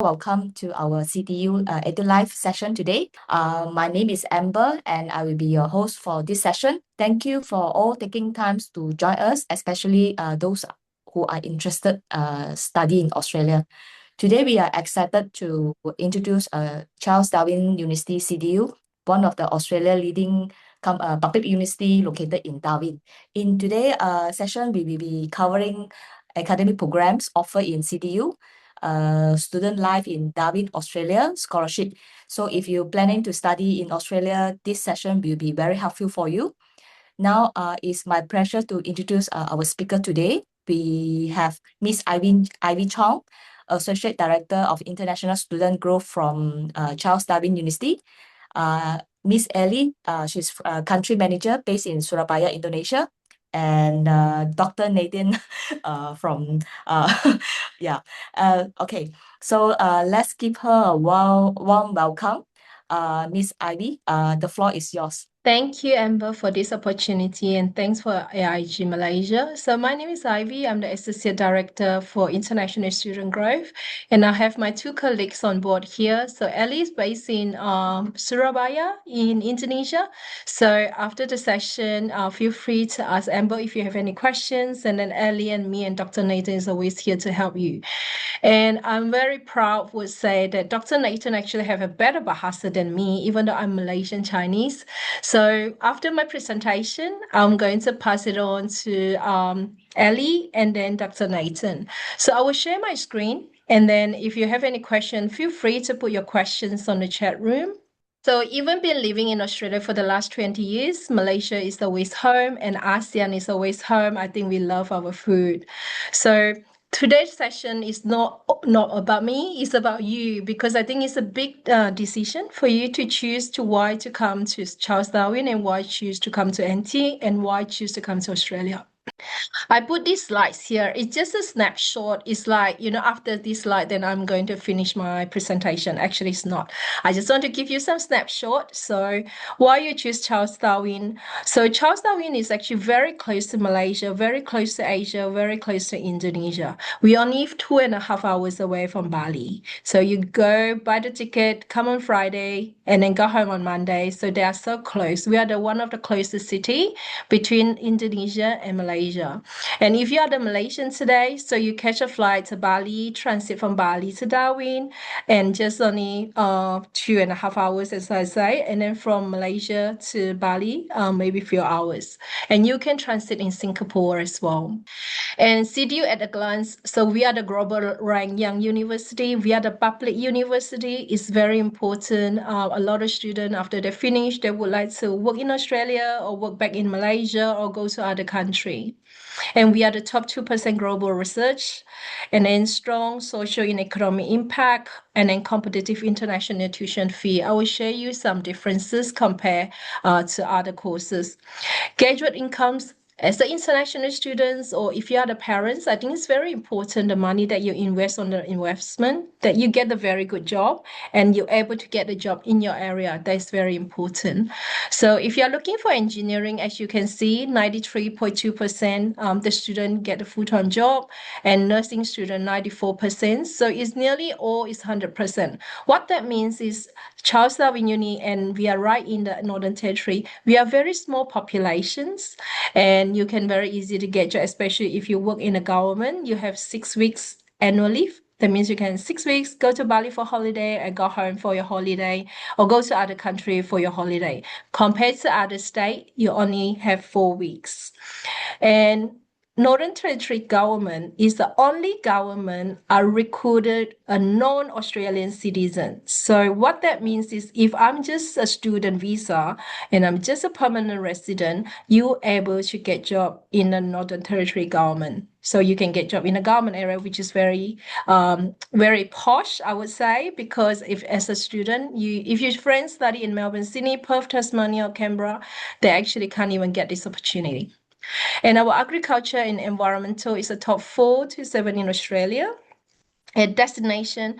Welcome to our CTU EduLive session today. My name is Amber and I will be your host for this session. Thank you for all taking time to join us, especially those who are interested studying in Australia. Today we are excited to introduce Charles Darwin University CDU, one of the Australia leading public university located in Darwin. In today's session, we will be covering academic programs offered in CDU, student life in Darwin, Australia, scholarship. So if you're planning to study in Australia, this session will be very helpful for you. Now, it's my pleasure to introduce our speaker today. We have Miss Ivy Chung, Associate Director of International Student Growth from Charles Darwin University. Miss Ellie, she's Country Manager based in Surabaya, Indonesia. And Dr. Nathan from, yeah. Okay, so let's give her a warm welcome. Miss Ivy, the floor is yours. Thank you, Amber, for this opportunity, and thanks for AIG Malaysia. So my name is Ivy. I'm the Associate Director for International Student Growth, and I have my two colleagues on board here. So Ellie is based in Surabaya in Indonesia. So after the session, feel free to ask Amber if you have any questions, and then Ellie and me and Dr. Nathan is always here to help you. And I'm very proud to say that Dr. Nathan actually have a better Bahasa than me, even though I'm Malaysian Chinese. So after my presentation, I'm going to pass it on to Ellie and then Dr. Nathan. So I will share my screen. And then if you have any question, feel free to put your questions on the chat room. So even been living in Australia for the last 20 years, Malaysia is always home and ASEAN is always home. I think we love our food. So today's session is not about me, it's about you, because I think it's a big decision for you to choose to why to come to Charles Darwin and why choose to come to NT and why choose to come to Australia. I put these slides here. It's just a snapshot. It's like, after this slide, then I'm going to finish my presentation. Actually, it's not. I just want to give you some snapshot. So why you choose Charles Darwin? So Charles Darwin is actually very close to Malaysia, very close to Asia, very close to Indonesia. We only 2.5 hours away from Bali. So you go buy the ticket, come on Friday, and then go home on Monday. So they are so close. We are one of the closest city between Indonesia and Malaysia. And if you are the Malaysian today, so you catch a flight to Bali, transit from Bali to Darwin, and just only 2.5 hours, as I say, and then from Malaysia to Bali, maybe a few hours. And you can transit in Singapore as well. And CDU at a glance, so we are the global ranked young university. We are the public university. It's very important. A lot of students, after they finish, they would like to work in Australia or work back in Malaysia or go to other country. And we are the top 2% global research, and then strong social and economic impact, and then competitive international tuition fee. I will share you some differences compared to other courses. Graduate incomes, as the international students, or if you are the parents, I think it's very important the money that you invest on the investment, that you get a very good job and you're able to get the job in your area. That's very important. So if you're looking for engineering, as you can see, 93.2% the student get a full-time job, and nursing student 94%. So it's nearly all is 100%. What that means is Charles Darwin Uni, and we are right in the Northern Territory. We are very small populations, and you can very easy to get job, especially if you work in the government. You have 6 weeks annual leave. That means you can 6 weeks go to Bali for holiday and go home for your holiday, or go to other country for your holiday. Compared to other state, you only have 4 weeks. And Northern Territory government is the only government recruited a non-Australian citizen. So what that means is if I'm just a student visa and I'm just a permanent resident, you're able to get job in the Northern Territory government. So you can get job in a government area, which is very, very posh, I would say, because if as a student, if your friends study in Melbourne, Sydney, Perth, Tasmania, or Canberra, they actually can't even get this opportunity. And our agriculture and environmental is a top 4 to 7 in Australia. A destination.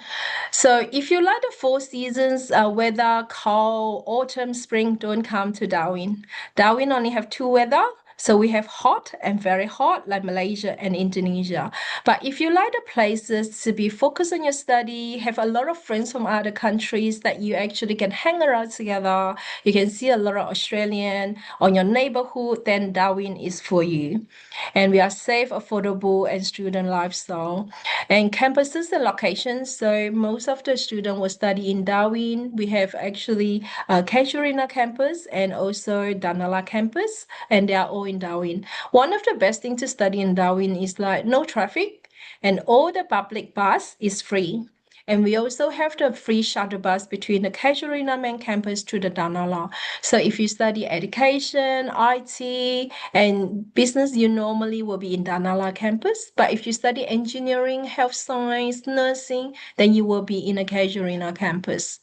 So if you like the 4 seasons, weather, cold, autumn, spring, don't come to Darwin. Darwin only have 2 weather, So we have hot and very hot, like Malaysia and Indonesia. But if you like the places to be focused on your study, have a lot of friends from other countries that you actually can hang around together, you can see a lot of Australian on your neighborhood, then Darwin is for you. And we are safe, affordable, and student lifestyle. And campuses and locations. So most of the students will study in Darwin. We have actually Casuarina campus and also Danala campus, and they are all in Darwin. One of the best things to study in Darwin is like no traffic, and all the public bus is free. And we also have the free shuttle bus between the Casuarina main campus to the Danala. So if you study education, IT, and business, you normally will be in Danala campus. But if you study engineering, health science, nursing, then you will be in a Casuarina campus.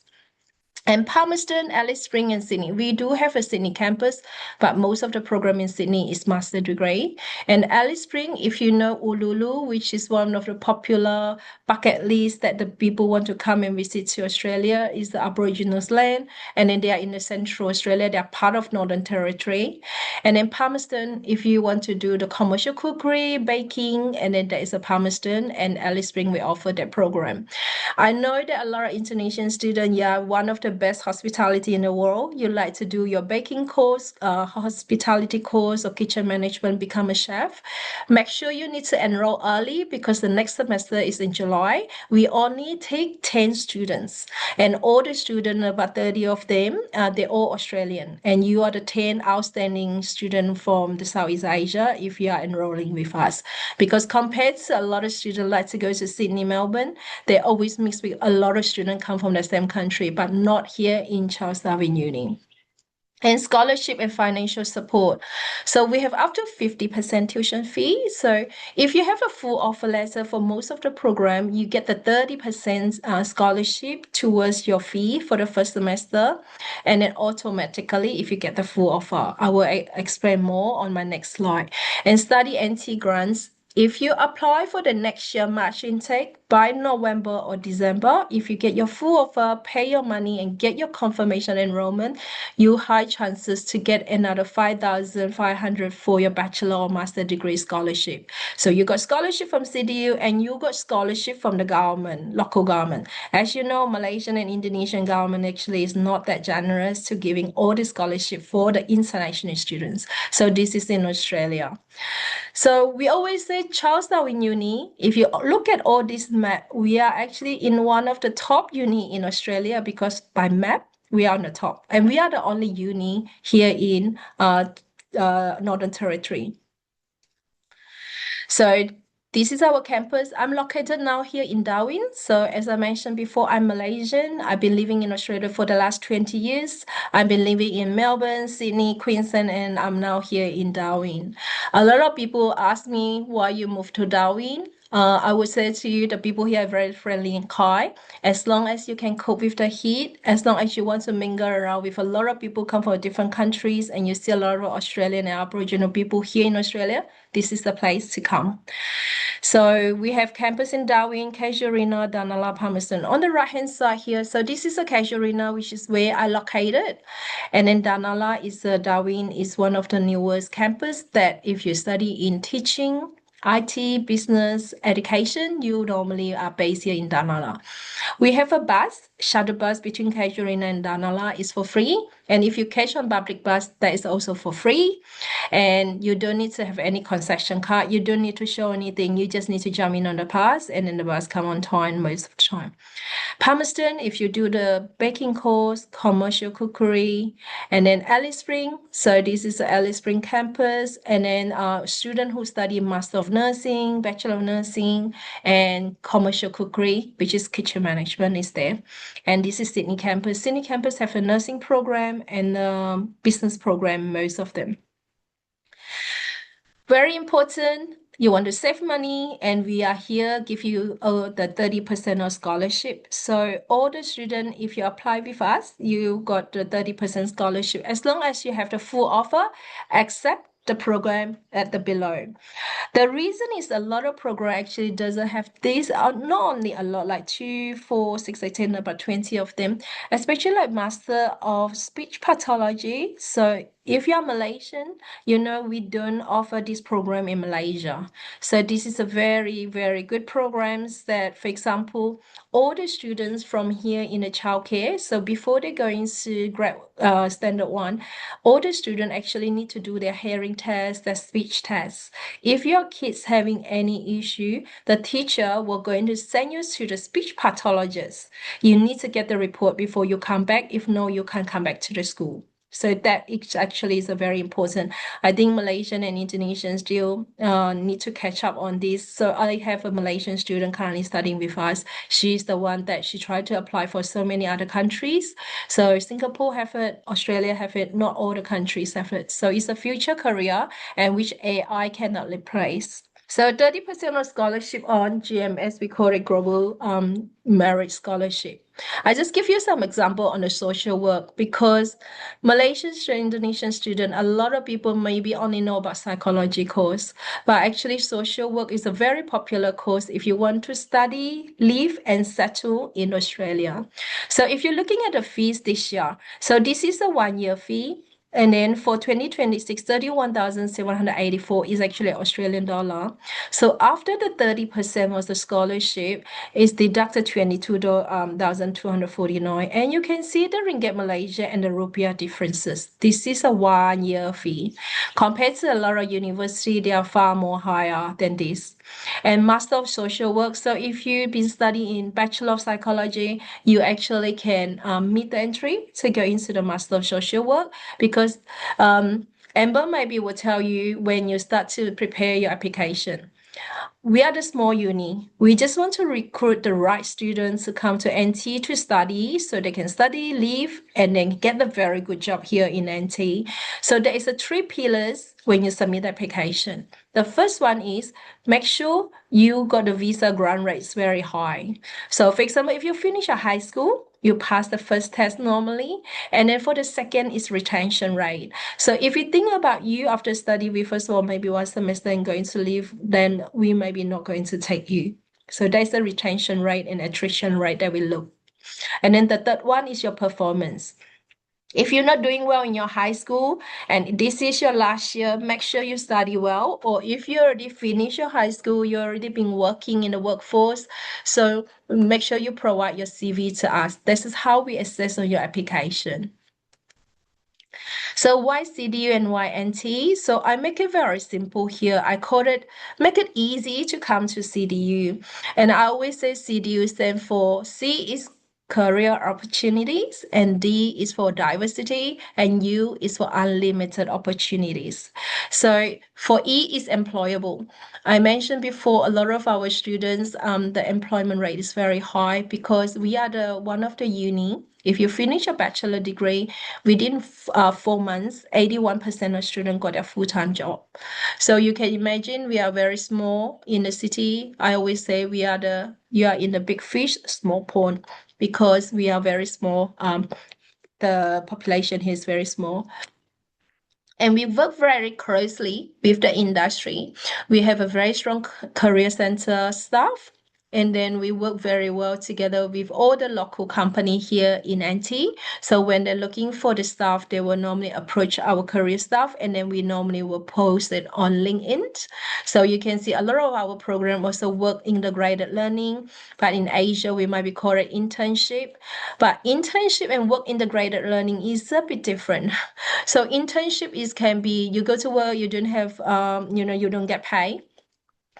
And Palmerston, Alice Spring, and Sydney. We do have a Sydney campus, but most of the program in Sydney is master degree. And Alice Spring, if you know Uluru, which is one of the popular bucket lists that the people want to come and visit to Australia, is the Aboriginals land. And then they are in the Central Australia. They are part of Northern Territory. And then Palmerston, if you want to do the commercial cookery, baking, and then there is a Palmerston, and Alice Spring will offer that program. I know that a lot of Indonesian students, one of the best hospitality in the world. You like to do your baking course, hospitality course, or kitchen management, become a chef. Make sure you need to enroll early because the next semester is in July. We only take 10 students, and all the students, about 30 of them, they're all Australian. And you are the 10 outstanding students from the Southeast Asia if you are enrolling with us. Because compared to a lot of students like to go to Sydney, Melbourne, they always mix with a lot of students come from the same country, but not here in Charles Darwin Uni. And scholarship and financial support. So we have up to 50% tuition fee. So if you have a full offer letter for most of the program, you get the 30% scholarship towards your fee for the first semester. And then automatically, if you get the full offer, I will explain more on my next slide. And study NT grants. If you apply for the next year March intake by November or December, if you get your full offer, pay your money, and get your confirmation enrollment, you high chances to get another 5,500 for your bachelor or master degree scholarship. So you got scholarship from CDU and you got scholarship from the government, local government. As you know, Malaysian and Indonesian government actually is not that generous to giving all the scholarship for the international students. So this is in Australia. So we always say Charles Darwin Uni, if you look at all this map, we are actually in one of the top uni in Australia because by map, we are on the top. And we are the only uni here in Northern Territory. So this is our campus. I'm located now here in Darwin. So as I mentioned before, I'm Malaysian. I've been living in Australia for the last 20 years. I've been living in Melbourne, Sydney, Queensland, and I'm now here in Darwin. A lot of people ask me why you moved to Darwin. I would say to you, the people here are very friendly and kind. As long as you can cope with the heat, as long as you want to mingle around with a lot of people come from different countries, and you see a lot of Australian and Aboriginal people here in Australia, this is the place to come. So we have campus in Darwin, Casuarina, Danala, Palmerston. On the right-hand side here, so this is a Casuarina, which is where I located. And then Danala is Darwin is one of the newest campus that if you study in teaching, IT, business, education, you normally are based here in Danala. We have a bus, shuttle bus between Casuarina and Danala is for free. And if you catch on public bus, that is also for free. And you don't need to have any concession card. You don't need to show anything. You just need to jump in on the bus and then the bus come on time most of the time. Palmerston, if you do the baking course, commercial cookery, and then Alice Spring. So this is the Alice Spring campus. And then student who study Master of Nursing, Bachelor of Nursing, and commercial cookery, which is kitchen management is there. And this is Sydney campus. Sydney campus have a nursing program and business program, most of them. Very important. You want to save money, and we are here give you the 30% of scholarship. So all the students, if you apply with us, you got the 30% scholarship as long as you have the full offer, except the program at the below. The reason is a lot of program actually doesn't have these, not only a lot, like 2, 4, 6, 8, 10, about 20 of them, especially like Master of Speech Pathology. So if you're Malaysian, you know we don't offer this program in Malaysia. So this is a very, very good programs that, for example, all the students from here in the childcare, so before they go into standard 1, all the students actually need to do their hearing test, their speech test. If your kid's having any issue, the teacher will going to send you to the speech pathologist. You need to get the report before you come back. If no, you can't come back to the school. So that actually is a very important. I think Malaysian and Indonesians still need to catch up on this. So I have a Malaysian student currently studying with us. She's the one that she tried to apply for so many other countries. So Singapore have it, Australia have it, not all the countries have it. So it's a future career and which AI cannot replace. So 30% of scholarship on GMS, we call it Global Merit Scholarship. I just give you some example on the social work because Malaysian and Indonesian student, a lot of people maybe only know about psychology course, but actually social work is a very popular course if you want to study, live and settle in Australia. So if you're looking at the fees this year, so this is a 1-year fee. And then for 2026, 31,784 is actually Australian dollar. So after the 30% of the scholarship is deducted 22,249. And you can see the Ringgit Malaysia and the Rupiah differences. This is a 1-year fee. Compared to a lot of university, they are far more higher than this. And Master of Social Work. So if you've been studying in Bachelor of Psychology, you actually can meet the entry to go into the Master of Social Work because Amber maybe will tell you when you start to prepare your application. We are the small uni. We just want to recruit the right students to come to NT to study so they can study, live, and then get a very good job here in NT. So there is a 3 pillars when you submit the application. The first one is make sure you got the visa grant rates very high. So for example, if you finish a high school, you pass the first test normally, and then for the second is retention rate. So if you think about you after study with us or maybe 1 semester and going to leave, then we may be not going to take you. So there's the retention rate and attrition rate that we look. And then the third one is your performance. If you're not doing well in your high school and this is your last year, make sure you study well. Or if you already finished your high school, you've already been working in the workforce, so make sure you provide your CV to us. This is how we assess on your application. So why CDU and why NT? So I make it very simple here. I call it, make it easy to come to CDU. And I always say CDU stands for C is career opportunities, and D is for diversity, and U is for unlimited opportunities. So for E is employable. I mentioned before, a lot of our students, the employment rate is very high because we are the one of the uni. If you finish a bachelor degree within 4 months, 81% of students got a full-time job. So you can imagine we are very small in the city. I always say you are in the big fish, small pond, because we are very small. The population here is very small. And we work very closely with the industry. We have a very strong career center staff. And then we work very well together with all the local company here in NT. So when they're looking for the staff, they will normally approach our career staff, and then we normally will post it on LinkedIn. So you can see a lot of our program also work integrated learning, but in Asia, we might be called it internship. But internship and work integrated learning is a bit different. So internship can be you go to work, you don't have you don't get paid.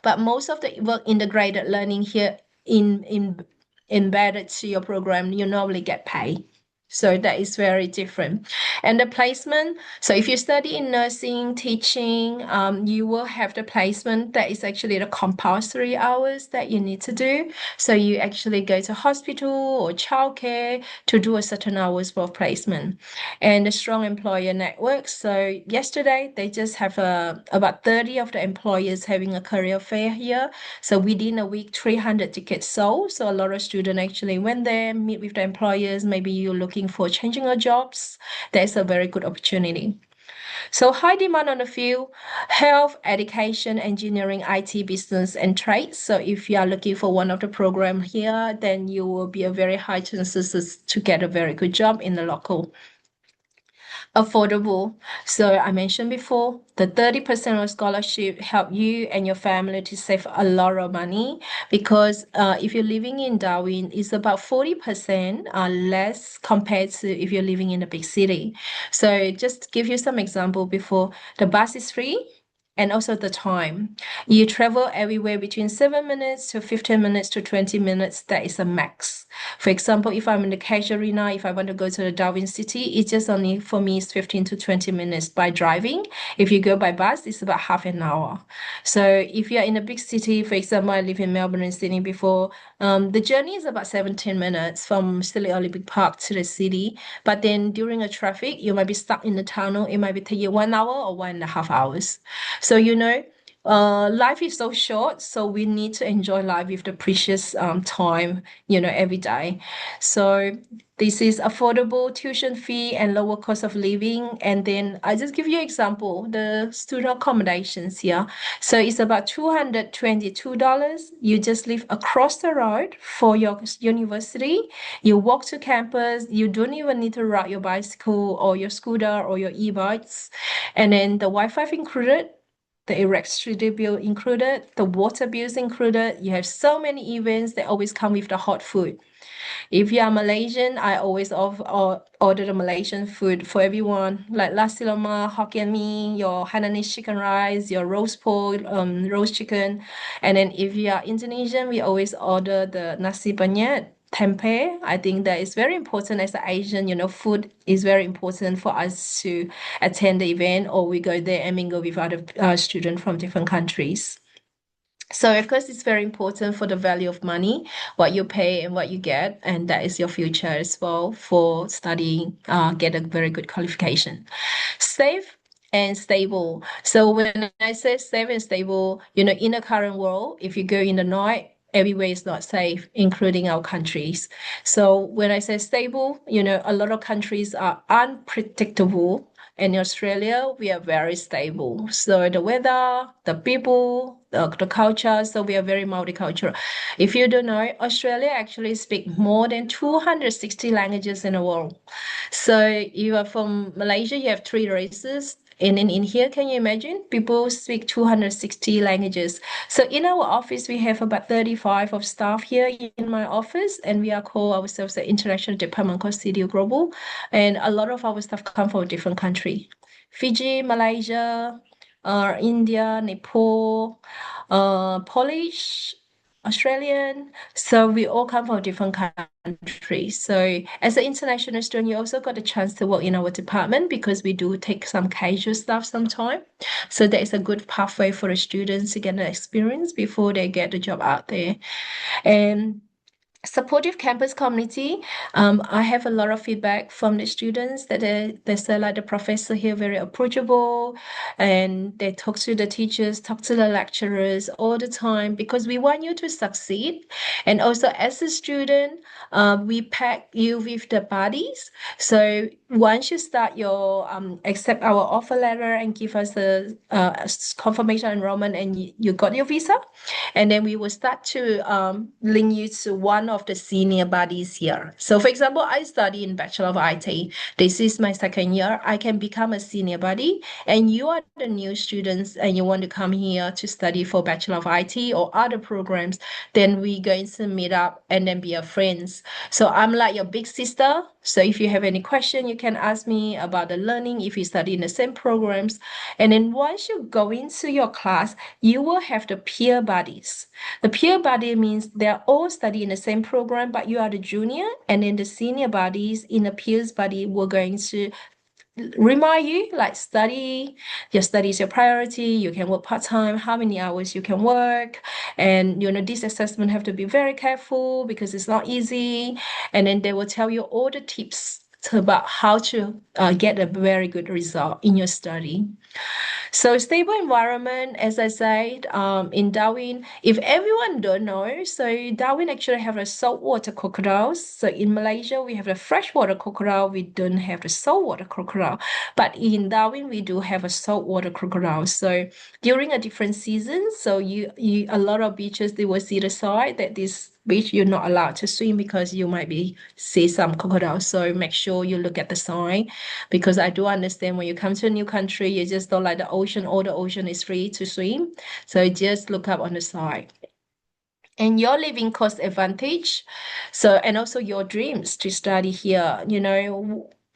But most of the work integrated learning here in embedded to your program, you normally get paid. So that is very different. And the placement, so if you study in nursing, teaching, you will have the placement that is actually the compulsory hours that you need to do. So you actually go to hospital or childcare to do a certain hours for placement. And the strong employer network. So yesterday, they just have about 30 of the employers having a career fair here. So within a week, 300 tickets sold. So a lot of students actually went there, meet with the employers. Maybe you're looking for changing your jobs. That's a very good opportunity. So high demand on the field, health, education, engineering, IT, business, and trades. So if you are looking for one of the program here, then you will be a very high chances to get a very good job in the local. Affordable. So I mentioned before, the 30% of scholarship help you and your family to save a lot of money because if you're living in Darwin, it's about 40% less compared to if you're living in a big city. So just give you some example before, the bus is free and also the time. You travel everywhere between 7 minutes to 15 minutes to 20 minutes. That is a max. For example, if I'm in the casuarina, if I want to go to the Darwin City, it's just only for me it's 15 to 20 minutes by driving. If you go by bus, it's about half an hour. So if you're in a big city, for example, I live in Melbourne and Sydney before, the journey is about 17 minutes from Silly Olympic Park to the city. But then during a traffic, you might be stuck in the tunnel. It might be taking you 1 hour or 1.5 hours. So, life is so short, so we need to enjoy life with the precious time, every day. So this is affordable tuition fee and lower cost of living. And then I just give you example, the student accommodations here. So it's about $222. You just live across the road for your university. You walk to campus. You don't even need to ride your bicycle or your scooter or your e-bikes. And then the Wi-Fi included, the electricity bill included, the water bills included. You have so many events that always come with the hot food. If you are Malaysian, I always order the Malaysian food for everyone, like nasi lemak, Hokkien mee, your Hainanese chicken rice, your roast pork, roast chicken. And then if you are Indonesian, we always order the nasi penyet, tempeh. I think that is very important as an Asian, food is very important for us to attend the event or we go there and mingle with other students from different countries. So of course, it's very important for the value of money, what you pay and what you get, and that is your future as well for studying, get a very good qualification. Safe and stable. So when I say safe and stable, in the current world, if you go in the night, everywhere is not safe, including our countries. So when I say stable, a lot of countries are unpredictable. In Australia, we are very stable. So the weather, the people, the culture, so we are very multicultural. If you don't know, Australia actually speaks more than 260 languages in the world. So you are from Malaysia, you have three races. And in here, can you imagine? People speak 260 languages. So in our office, we have about 35 of staff here in my office, and we are called ourselves the international department called CDU Global. And a lot of our staff come from a different country. Fiji, Malaysia, India, Nepal, Polish, Australian. So we all come from different countries. So as an international student, you also got a chance to work in our department because we do take some casual stuff sometime. So that is a good pathway for the students to get an experience before they get the job out there. And supportive campus community. I have a lot of feedback from the students that they say like the professor here very approachable and they talk to the teachers, talk to the lecturers all the time because we want you to succeed. And also as a student, we pack you with the buddies. So once you start your accept our offer letter and give us a confirmation enrollment and you got your visa, and then we will start to link you to one of the senior buddies here. So for example, I study in Bachelor of IT. This is my second year. I can become a senior buddy and you are the new students and you want to come here to study for Bachelor of IT or other programs, then we're going to meet up and then be a friends. So I'm like your big sister. So if you have any question, you can ask me about the learning if you study in the same programs. And then once you go into your class, you will have the peer buddies. The peer buddy means they're all studying the same program, but you are the junior, and then the senior buddies in the peers buddy were going to remind you like your study is your priority, you can work part-time, how many hours you can work, and this assessment have to be very careful because it's not easy, and then they will tell you all the tips about how to get a very good result in your study. So stable environment, as I said, in Darwin, if everyone don't know, so Darwin actually have a saltwater crocodiles. So in Malaysia, we have a freshwater crocodile. We don't have the saltwater crocodile. But in Darwin, we do have a saltwater crocodile. So during a different season, so you a lot of beaches, they will see the sign that this beach you're not allowed to swim because you might be see some crocodiles. So make sure you look at the sign, because I do understand when you come to a new country, you just don't like the ocean, or the ocean is free to swim. So just look up on the side. And your living cost advantage. So, and also your dreams to study here,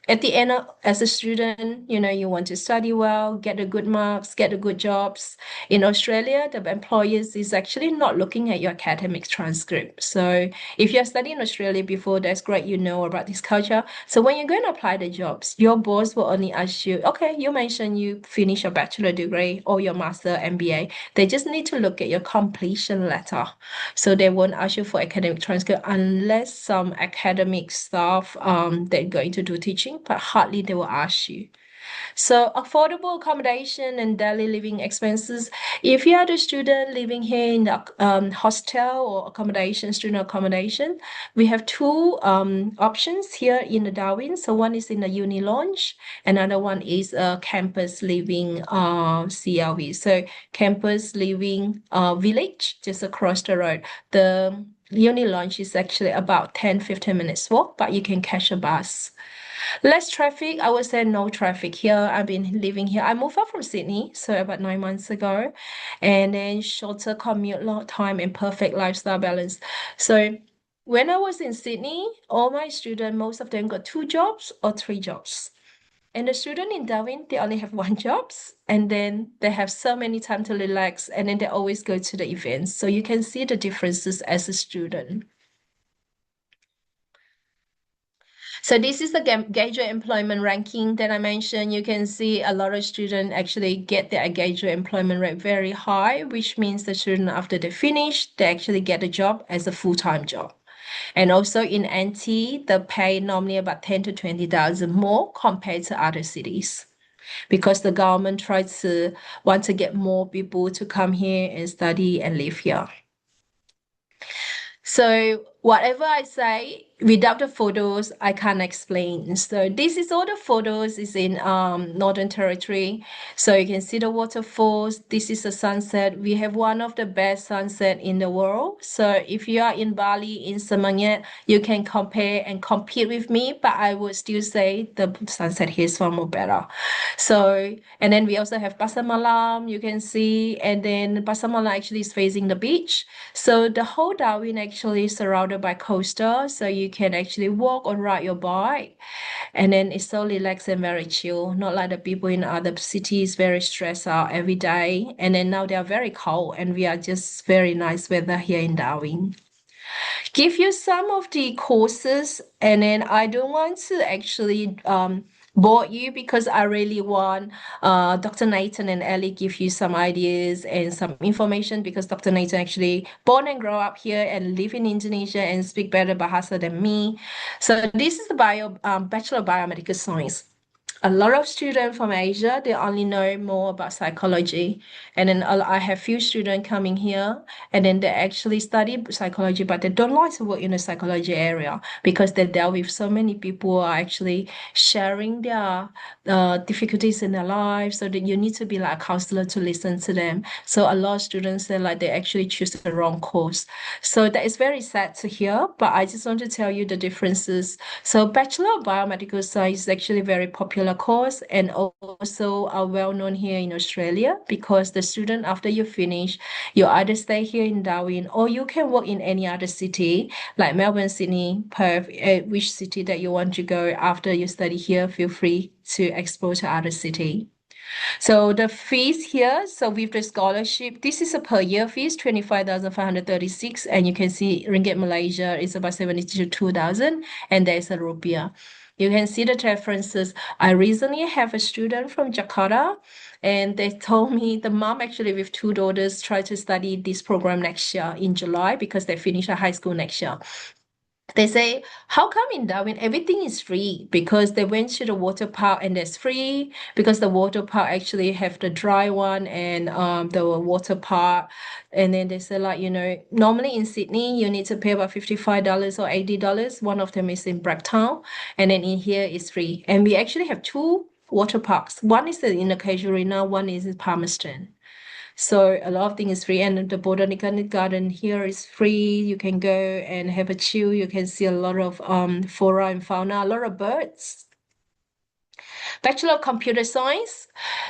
at the end as a student, you want to study well, get the good marks, get the good jobs. In Australia, the employers is actually not looking at your academic transcript. So if you're studying in Australia before, that's great, you know about this culture. So when you're going to apply the jobs, your boss will only ask you, okay, you mentioned you finish your bachelor degree or your master MBA. They just need to look at your completion letter. So they won't ask you for academic transcript unless some academic staff they're going to do teaching, but hardly they will ask you. So affordable accommodation and daily living expenses. If you are the student living here in the hostel or accommodation, student accommodation, we have two options here in the Darwin. So one is in the uni lounge, another one is a campus living CLV. So campus living village just across the road. The uni lounge is actually about 10-15 minutes walk, but you can catch a bus. Less traffic, I would say no traffic here. I've been living here. I moved out from Sydney, so about 9 months ago, and then shorter commute time and perfect lifestyle balance. So when I was in Sydney, all my students, most of them got 2 jobs or 3 jobs. And the student in Darwin, they only have 1 jobs, and then they have so many time to relax, and then they always go to the events. So you can see the differences as a student. So this is the graduate employment ranking that I mentioned. You can see a lot of students actually get their graduate employment rate very high, which means the student after they finish, they actually get a job as a full-time job. And also in NT, the pay normally about 10 to 20,000 more compared to other cities, because the government tries to want to get more people to come here and study and live here. So whatever I say, without the photos, I can't explain. So this is all the photos is in Northern Territory. So you can see the waterfalls. This is a sunset. We have one of the best sunset in the world. So if you are in Bali, in Semangat, you can compare and compete with me, but I would still say the sunset here is far more better. So, and then we also have Pasar Malam, you can see, and then Pasar Malam actually is facing the beach. So the whole Darwin actually is surrounded by coastal, so you can actually walk or ride your bike. And then it's so relaxed and very chill, not like the people in other cities very stressed out every day. And then now they are very cold, and we are just very nice weather here in Darwin. Give you some of the courses, and then I don't want to actually bore you, because I really want Dr. Nathan and Ellie give you some ideas and some information, because Dr. Nathan actually born and grow up here and live in Indonesia and speak better Bahasa than me. So this is the Bachelor of Biomedical Science. A lot of students from Asia, they only know more about psychology. And then I have few students coming here, and then they actually study psychology, but they don't like to work in the psychology area, because they dealt with so many people who are actually sharing their difficulties in their lives. So that you need to be like a counselor to listen to them. So a lot of students say like they actually choose the wrong course. So that is very sad to hear, but I just want to tell you the differences. So Bachelor of Biomedical Science is actually a very popular course, and also are well known here in Australia, because the student after you finish, you either stay here in Darwin or you can work in any other city like Melbourne, Sydney, Perth, which city that you want to go after you study here, feel free to explore to other city. So the fees here, so with the scholarship, this is a per year fees, 25,536, and you can see Ringgit Malaysia is about 72,000, and there's a rupiah. You can see the differences. I recently have a student from Jakarta, and they told me the mom actually with 2 daughters try to study this program next year in July, because they finish high school next year. they say, how come in Darwin everything is free? Because they went to the water park and it's free because the water park actually have the dry one and the water park. And then they say like, normally in Sydney you need to pay about $55 or $80. One of them is in Bracktown, and then in here is free. And we actually have two water parks. One is in the Casuarina, one is in Palmerston. So a lot of things is free, and the botanical garden here is free. You can go and have a chill. You can see a lot of flora and fauna, a lot of birds. Bachelor of Computer Science.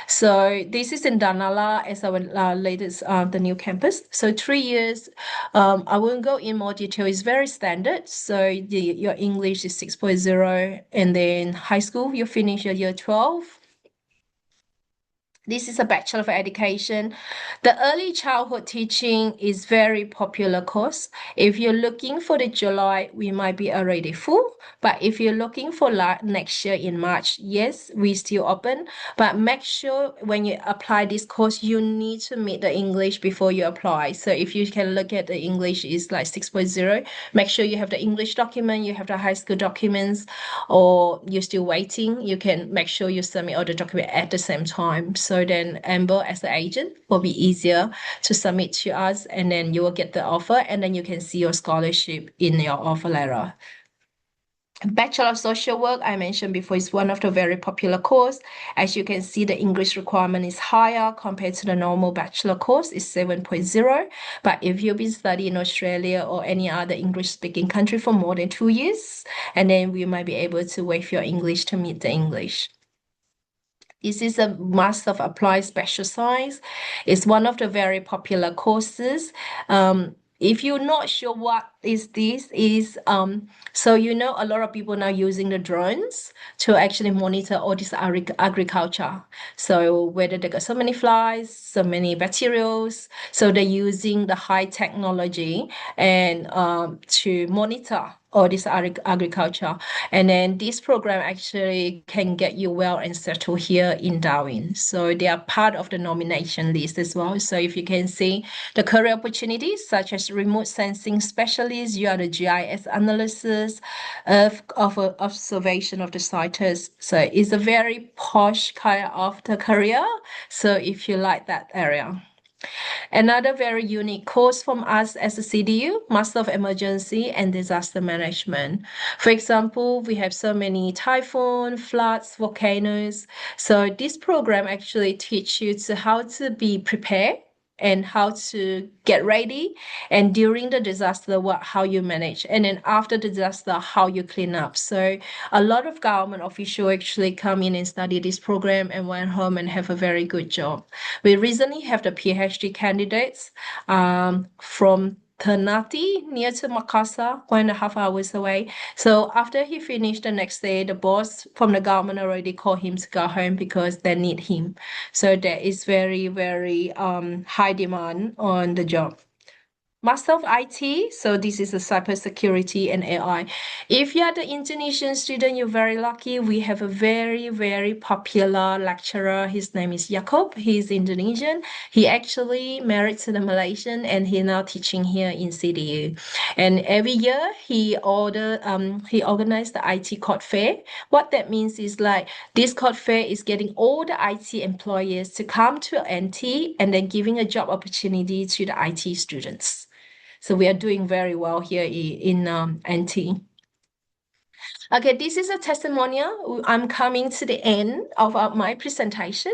So this is in Danala as our latest, the new campus. So 3 years. I won't go in more detail. It's very standard. So your English is 6.0, and then high school you finish your year 12. This is a Bachelor of Education. The early childhood teaching is very popular course. If you're looking for the July, we might be already full. But if you're looking for next year in March, yes, we still open. But make sure when you apply this course, you need to meet the English before you apply. So if you can look at the English is like 6.0, make sure you have the English document, you have the high school documents, or you're still waiting, you can make sure you submit all the document at the same time. So then Amber as the agent will be easier to submit to us, and then you will get the offer, and then you can see your scholarship in your offer letter. Bachelor of Social Work, I mentioned before, is one of the very popular course. As you can see, the English requirement is higher compared to the normal bachelor course, is 7.0. But if you've been studying in Australia or any other English-speaking country for more than 2 years, and then we might be able to waive your English to meet the English. This is a Master of Applied Special Science. It's one of the very popular courses. If you're not sure what is this is, so a lot of people now using the drones to actually monitor all this agriculture. So whether they got so many flies, so many bacterials, so they're using the high technology and to monitor all this agriculture. And then this program actually can get you well and settled here in Darwin. So they are part of the nomination list as well. So if you can see the career opportunities such as remote sensing specialist, you are the GIS analysis of observation of the sites. So it's a very posh kind of the career. So if you like that area. Another very unique course from us as a CDU, Master of Emergency and Disaster Management. For example, we have so many typhoon, floods, volcanoes. So this program actually teaches you to how to be prepared and how to get ready, and during the disaster how you manage, and then after the disaster how you clean up. So a lot of government officials actually come in and study this program and went home and have a very good job. We recently have the PhD candidates from Ternate near to Makassar, 1.5 hours away. So after he finished the next day, the boss from the government already called him to go home because they need him. So there is very, very high demand on the job. Master of IT, so this is a cybersecurity and AI. If you are the Indonesian student, you're very lucky. We have a very, very popular lecturer. His name is Jacob. He's Indonesian. He actually married to the Malaysian, and he's now teaching here in CDU. And every year he organized the IT Code Fair. What that means is like this Code Fair is getting all the IT employers to come to NT and then giving a job opportunity to the IT students. So we are doing very well here in NT. Okay, this is a testimonial. I'm coming to the end of my presentation.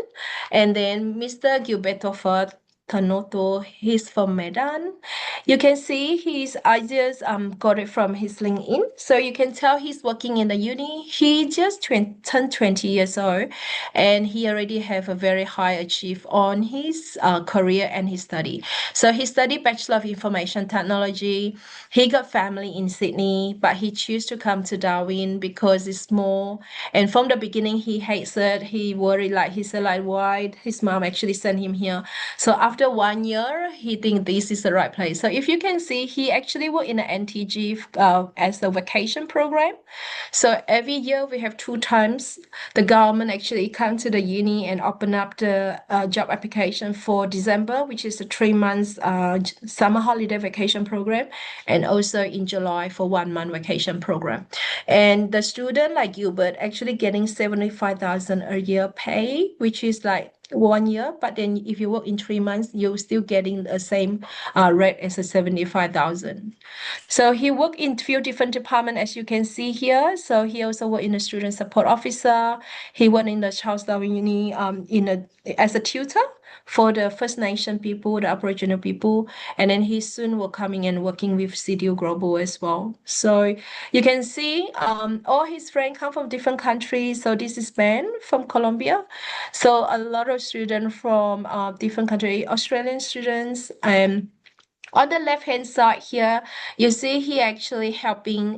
And then Mr. Gilberto Tanoto, he's from Medan. You can see I just got it from his LinkedIn. So you can tell he's working in the uni. He just turned 20 years old, and he already have a very high achieve on his career and his study. So he studied Bachelor of Information Technology. He got family in Sydney, but he chose to come to Darwin because it's small. And from the beginning, he hates it. He worried, like he said, like why his mom actually sent him here. So after after 1 year, he think this is the right place. So if you can see, he actually worked in the NTG as a vacation program. So every year we have 2 times the government actually come to the uni and open up the job application for December, which is the 3 months summer holiday vacation program, and also in July for 1 month vacation program. And the student like Gilbert actually getting 75,000 a year pay, which is like 1 year, but then if you work in 3 months, you're still getting the same rate as a 75,000. So he worked in few different departments, as you can see here. So he also worked in the student support officer. He worked in the Charles Darwin Uni as a tutor for the First Nation people, the Aboriginal people, and then he soon will coming and working with CDU Global as well. So you can see all his friends come from different countries. So this is Ben from Colombia. So a lot of students from different countries, Australian students, and on the left-hand side here, you see he actually helping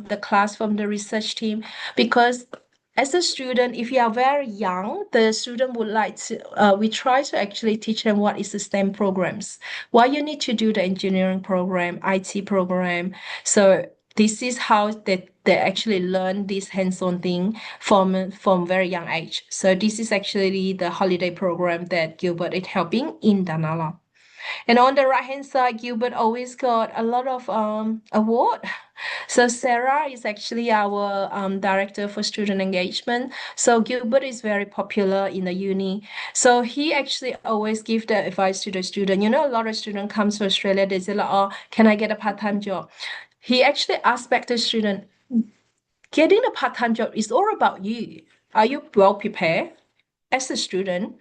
the class from the research team because as a student, if you are very young, the student would like to, we try to actually teach them what is the STEM programs, why you need to do the engineering program, IT program. So this is how they actually learn this hands-on thing from very young age. So this is actually the holiday program that Gilbert is helping in Danala. And on the right-hand side, Gilbert always got a lot of award. So Sarah is actually our director for student engagement. So Gilbert is very popular in the uni. So he actually always give the advice to the student. You know, a lot of students come to Australia, they say, like, oh, can I get a part-time job? He actually asked back the student, getting a part-time job is all about you. Are you well prepared? As a student,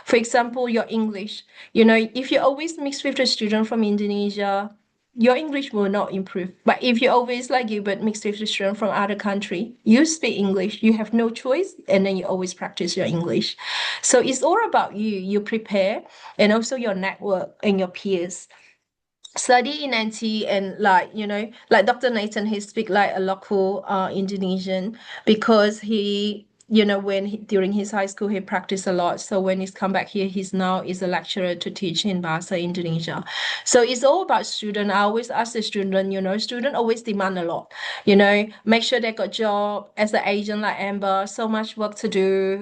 for example, your English, if you always mix with the student from Indonesia, your English will not improve. But if you always like you, but mix with the student from other country, you speak English, you have no choice, and then you always practice your English. So it's all about you. You prepare, and also your network and your peers study in NT and like Dr. Nathan, he speak like a local Indonesian because during his high school he practiced a lot. So when he's come back here, he's now is a lecturer to teach in Bahasa Indonesia. So it's all about student. I always ask the student, student always demand a lot, make sure they got job as an agent like Amber, so much work to do,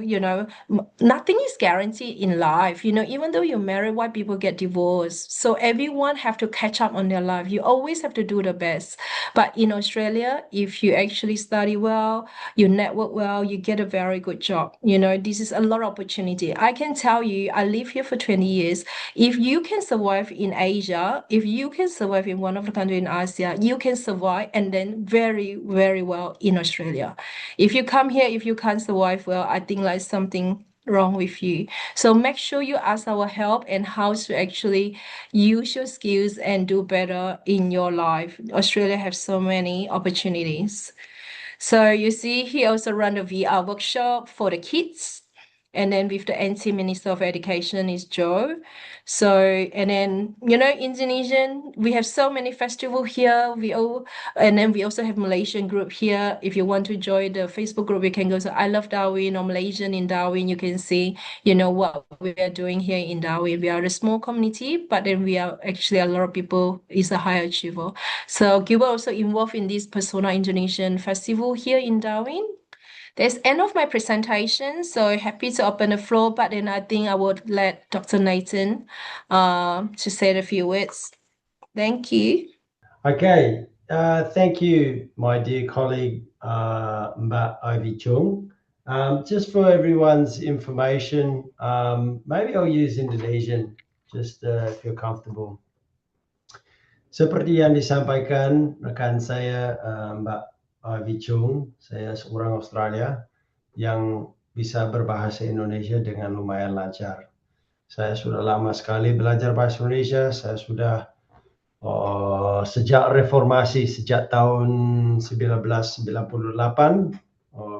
nothing is guaranteed in life, even though you're married, why people get divorced. So everyone have to catch up on their life. You always have to do the best. But in Australia, if you actually study well, you network well, you get a very good job. This is a lot of opportunity. I can tell you, I live here for 20 years. If you can survive in Asia, if you can survive in one of the countries in Asia, you can survive and then very, very well in Australia. If you come here, if you can't survive well, I think like something wrong with you. So make sure you ask our help and how to actually use your skills and do better in your life. Australia has so many opportunities. So you see, he also run a VR workshop for the kids. And then with the NT Minister of Education is Joe. So, and then, Indonesian, we have so many festivals here. And then we also have Malaysian group here. If you want to join the Facebook group, you can go to I Love Darwin or Malaysian in Darwin. You can see, what we are doing here in Darwin. We are a small community, but then we are actually a lot of people is a high achiever. So Gilbert also involved in this Persona Indonesian festival here in Darwin. That's end of my presentation. So happy to open the floor, but then I think I would let Dr. Nathan to say a few words. Thank you. Okay, thank you, my dear colleague, Mbak Ivy Chung. Just for everyone's information, maybe I'll use Indonesian, just if you're comfortable. Seperti yang disampaikan rekan saya, Mbak Ivy Chung, saya seorang Australia yang bisa berbahasa Indonesia dengan lumayan lancar. Saya sudah lama sekali belajar bahasa Indonesia, saya sudah sejak reformasi, sejak tahun 1998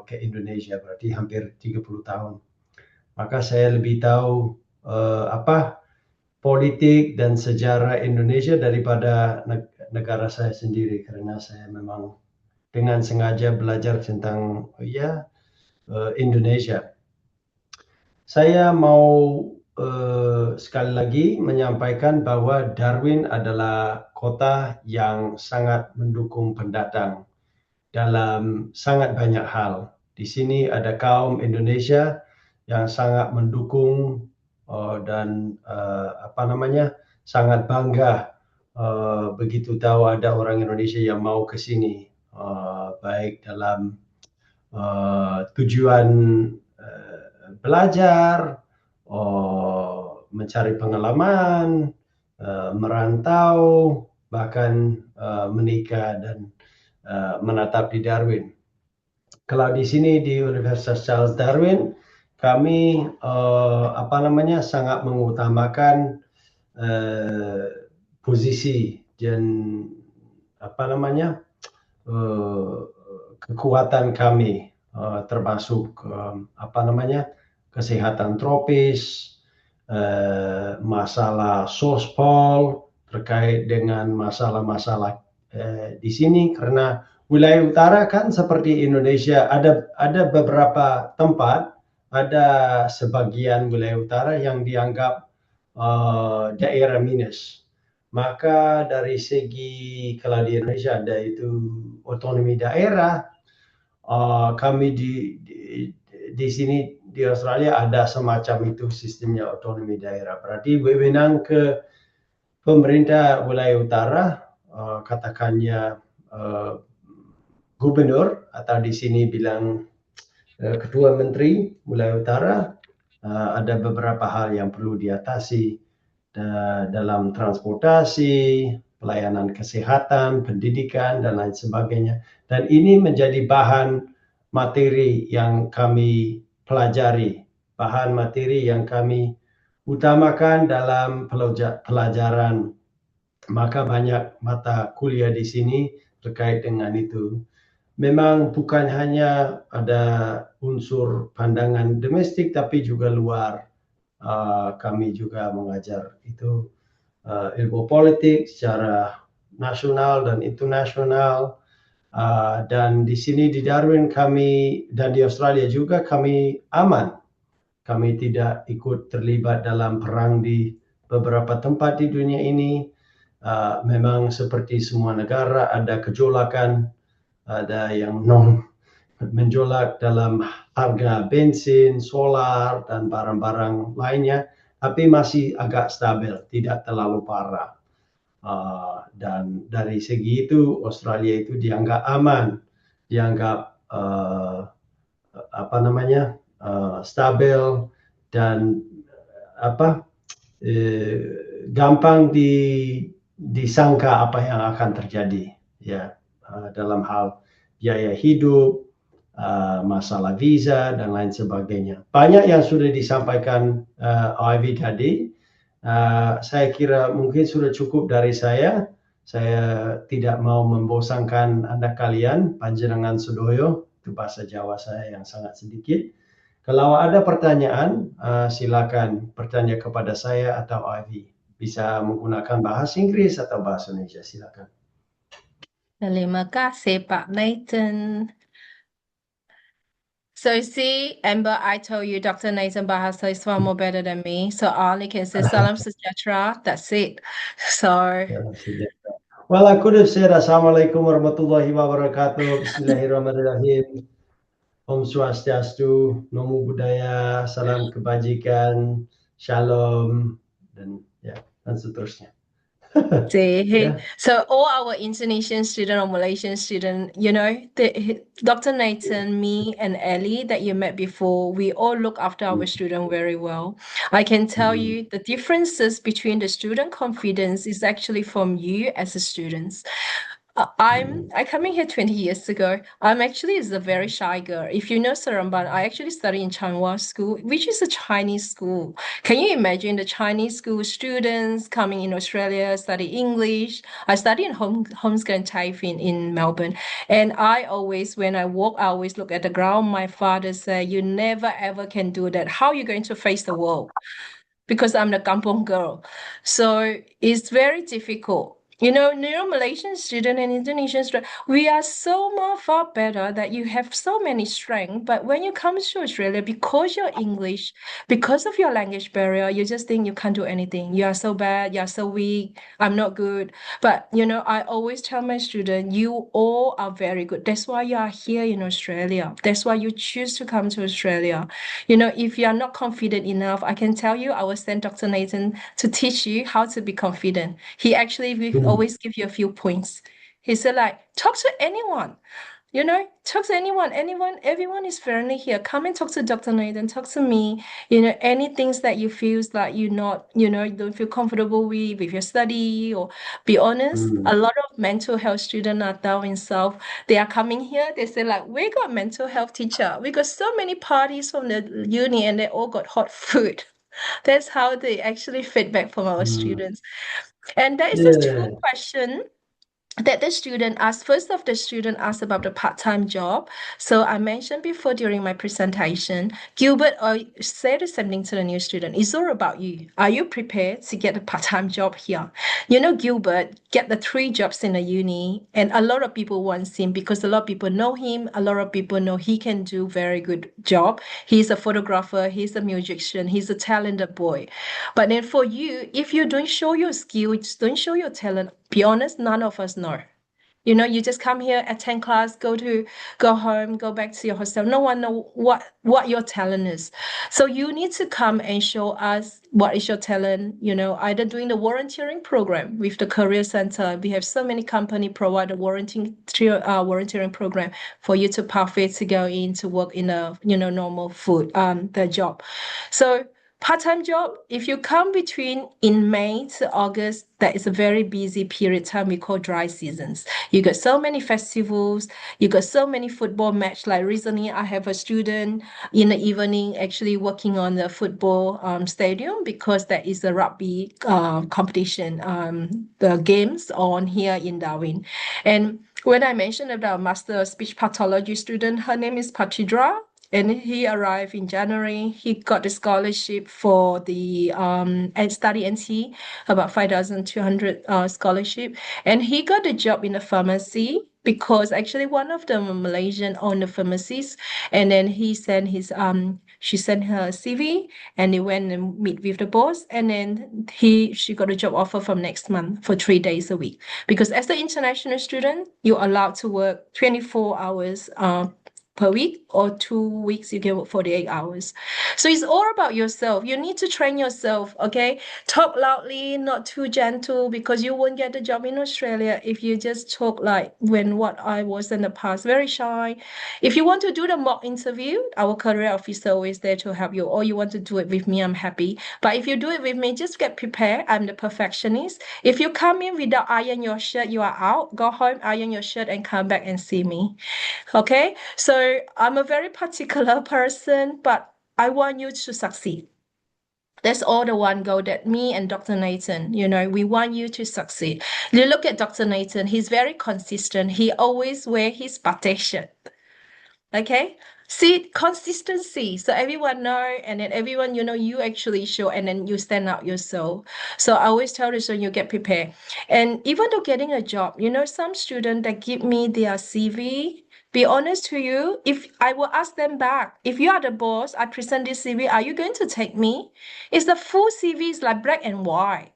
ke Indonesia, berarti hampir 30 tahun. Maka saya lebih tahu apa politik dan sejarah Indonesia daripada negara saya sendiri, karena saya memang dengan sengaja belajar tentang Indonesia. Saya mau sekali lagi menyampaikan bahwa Darwin adalah kota yang sangat mendukung pendatang dalam sangat banyak hal. Di sini ada kaum Indonesia yang sangat mendukung dan sangat bangga begitu tahu ada orang Indonesia yang mau ke sini, baik dalam tujuan belajar, mencari pengalaman, merantau, bahkan menikah dan menetap di Darwin. Kalau di sini di Universitas Charles Darwin, kami sangat mengutamakan posisi dan kekuatan kami, termasuk kesehatan tropis, masalah sospol terkait dengan masalah-masalah di sini, karena wilayah utara kan seperti Indonesia ada beberapa tempat, ada sebagian wilayah utara yang dianggap daerah minus. Maka dari segi kalau di Indonesia ada itu otonomi daerah, kami di sini di Australia ada semacam itu sistemnya otonomi daerah. Berarti wewenang ke pemerintah wilayah utara, katakannya gubernur atau di sini bilang ketua menteri wilayah utara, ada beberapa hal yang perlu diatasi dalam transportasi, pelayanan kesehatan, pendidikan, dan lain sebagainya. Dan ini menjadi bahan materi yang kami pelajari, bahan materi yang kami utamakan dalam pelajaran. Maka banyak mata kuliah di sini terkait dengan itu. Memang bukan hanya ada unsur pandangan domestik, tapi juga luar. Kami juga mengajar itu ilmu politik secara nasional dan internasional. Dan di sini di Darwin kami dan di Australia juga kami aman. Kami tidak ikut terlibat dalam perang di beberapa tempat di dunia ini. Memang seperti semua negara ada kejolakan, ada yang menjolak dalam harga bensin, solar, dan barang-barang lainnya, tapi masih agak stabil, tidak terlalu parah. Dan dari segi itu Australia itu dianggap aman, dianggap stabil dan gampang disangka apa yang akan terjadi, ya, dalam hal biaya hidup, masalah visa dan lain sebagainya. Banyak yang sudah disampaikan Ivy tadi. Saya kira mungkin sudah cukup dari saya. Saya tidak mau membosankan Anda kalian, panjenengan sedoyo, itu bahasa Jawa saya yang sangat sedikit. Kalau ada pertanyaan, silakan bertanya kepada saya atau Ivy. Bisa menggunakan bahasa Inggris atau bahasa Indonesia, silakan. Terima kasih, Pak Nathan. So see, Amber, I told you Dr. Nathan Bahasa is far more better than me. So all I can say salam sejahtera. That's it. So Well, I could have said Assalamualaikum warahmatullahi wabarakatuh. Bismillahirrahmanirrahim. Om Swastiastu, Namo Buddhaya, salam kebajikan, shalom, dan seterusnya. See, so all our Indonesian student or Malaysian student, Dr. Nathan, me, and Ellie that you met before, we all look after our student very well. I can tell you the differences between the student confidence is actually from you as a student. I come in here 20 years ago. I'm actually is a very shy girl. If you know Seremban, I actually study in Changhua School, which is a Chinese school. Can you imagine the Chinese school students coming in Australia study English? I study in homeschool and Taipei in Melbourne. And I always, when I walk, I always look at the ground. My father said, you never ever can do that. How are you going to face the world? Because I'm the kampong girl. So it's very difficult. Malaysian student and Indonesian student, we are so more far better that you have so many strengths. But when you come to Australia, because you're English, because of your language barrier, you just think you can't do anything. You are so bad, you are so weak, I'm not good. But I always tell my students, you all are very good. That's why you are here in Australia. That's why you choose to come to Australia. If you are not confident enough, I can tell you, I will send Dr. Nathan to teach you how to be confident. He actually will always give you a few points. He said, like, talk to anyone. Talk to anyone, everyone is friendly here. Come and talk to Dr. Nathan, talk to me. Any things that you feel like you're not, you don't feel comfortable with your study, or be honest, a lot of mental health students are down in South. They are coming here, they say like, we got mental health teacher. We got so many parties from the uni and they all got hot food. That's how they actually feedback from our students. And there is this two Yeah. question that the student asked. First of the student asked about the part-time job. So I mentioned before during my presentation, Gilbert, I said the same thing to the new student. It's all about you. Are you prepared to get a part-time job here? Gilbert get the 3 jobs in the uni, and a lot of people want him because a lot of people know him. A lot of people know he can do very good job. He's a photographer. He's a musician. He's a talented boy. But then for you, if you don't show your skills, don't show your talent, be honest, none of us know. You just come here, attend class, go home, go back to your hostel. No one know what your talent is. So you need to come and show us what is your talent. Either doing the volunteering program with the Career Center. We have so many company provide a volunteering program for you to pathway to go in to work in a normal food the job. So part-time job, if you come between in May to August, that is a very busy period time we call dry seasons. You got so many festivals, you got so many football match. Like recently, I have a student in the evening actually working on the football stadium because there is a rugby competition, the games on here in Darwin. And when I mentioned about master speech pathology student, her name is Patidra. And he arrived in January. He got the scholarship for the and study NT, about 5,200 scholarship. And he got a job in a pharmacy because actually one of the Malaysian owned the pharmacies. And then she sent her CV and they went and meet with the boss. And then she got a job offer from next month for 3 days a week. Because as an international student, you're allowed to work 24 hours per week, or 2 weeks you can work 48 hours. So it's all about yourself. You need to train yourself, okay? Talk loudly, not too gentle, because you won't get the job in Australia if you just talk like what I was in the past, very shy. If you want to do the mock interview, our career officer always there to help you, or you want to do it with me, I'm happy. But if you do it with me, just get prepared. I'm the perfectionist. If you come in without iron your shirt, you are out. Go home, iron your shirt, and come back and see me. Okay, so I'm a very particular person, but I want you to succeed. That's all the one goal that me and Dr. Nathan, we want you to succeed. You look at Dr. Nathan, he's very consistent. He always wear his batik shirt. Okay, see consistency. So everyone know, and then everyone, you actually show, and then you stand out yourself. So I always tell the student, you get prepared. And even though getting a job, some student that give me their CV, be honest to you, if I will ask them back, if you are the boss, I present this CV, are you going to take me? It's the full CV, is like black and white.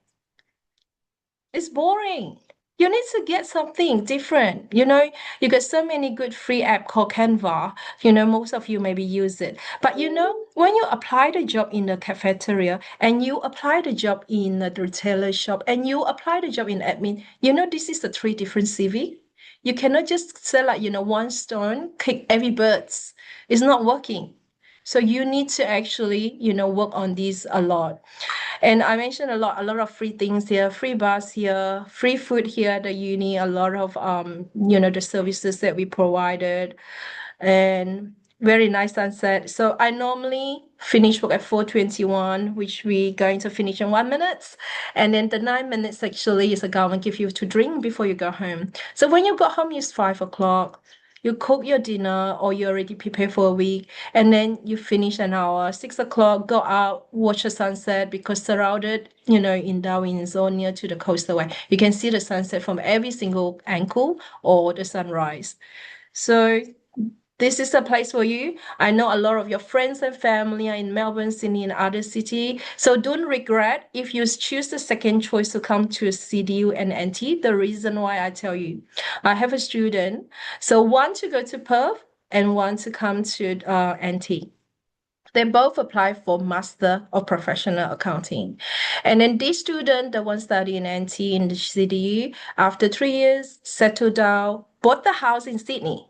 It's boring. You need to get something different. You got so many good free app called Canva. Most of you maybe use it. But when you apply the job in the cafeteria and you apply the job in the retailer shop and you apply the job in admin, this is the 3 different CV. You cannot just say like, one stone, kick every birds. It's not working. So you need to actually, work on this a lot. And I mentioned a lot of free things here, free bus here, free food here at the uni, a lot of the services that we provided, and very nice sunset. So I normally finish work at 4:21, which we going to finish in 1 minute. And then the 9 minutes actually is the government give you to drink before you go home. So when you go home, it's 5 o'clock. you cook your dinner or you already prepare for a week, and then you finish an hour, 6 o'clock, go out, watch the sunset, because surrounded, in Darwin is all near to the coastal way. You can see the sunset from every single angle or the sunrise. So this is a place for you. I know a lot of your friends and family are in Melbourne, Sydney, and other city. So don't regret if you choose the second choice to come to CDU and NT. The reason why I tell you, I have a student, so one to go to Perth and one to come to NT. They both apply for Master of Professional Accounting. And then this student, the one studying NT in the CDU, after 3 years, settled down, bought the house in Sydney.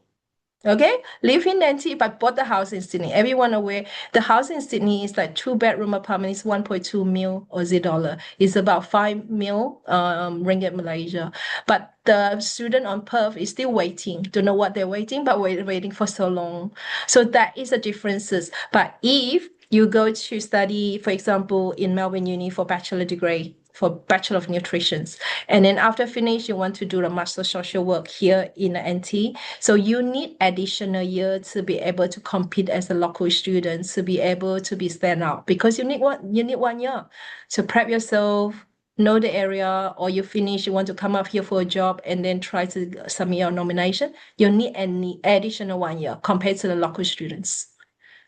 Okay, live in NT but bought the house in Sydney. Everyone aware the house in Sydney is like 2-bedroom apartment. It's 1.2 mil Aussie dollar. It's about 5 mil ringgit Malaysia. But the student on Perth is still waiting. Don't know what they're waiting, but waiting for so long. So that is the differences. But if you go to study, for example, in Melbourne Uni for bachelor degree, for Bachelor of Nutrition. And then after finish, you want to do the Master Social Work here in the NT. So you need additional year to be able to compete as a local student, to be able to be stand out, because you need 1 year to prep yourself, know the area, or you finish, you want to come up here for a job and then try to submit your nomination. You need any additional 1 year compared to the local students.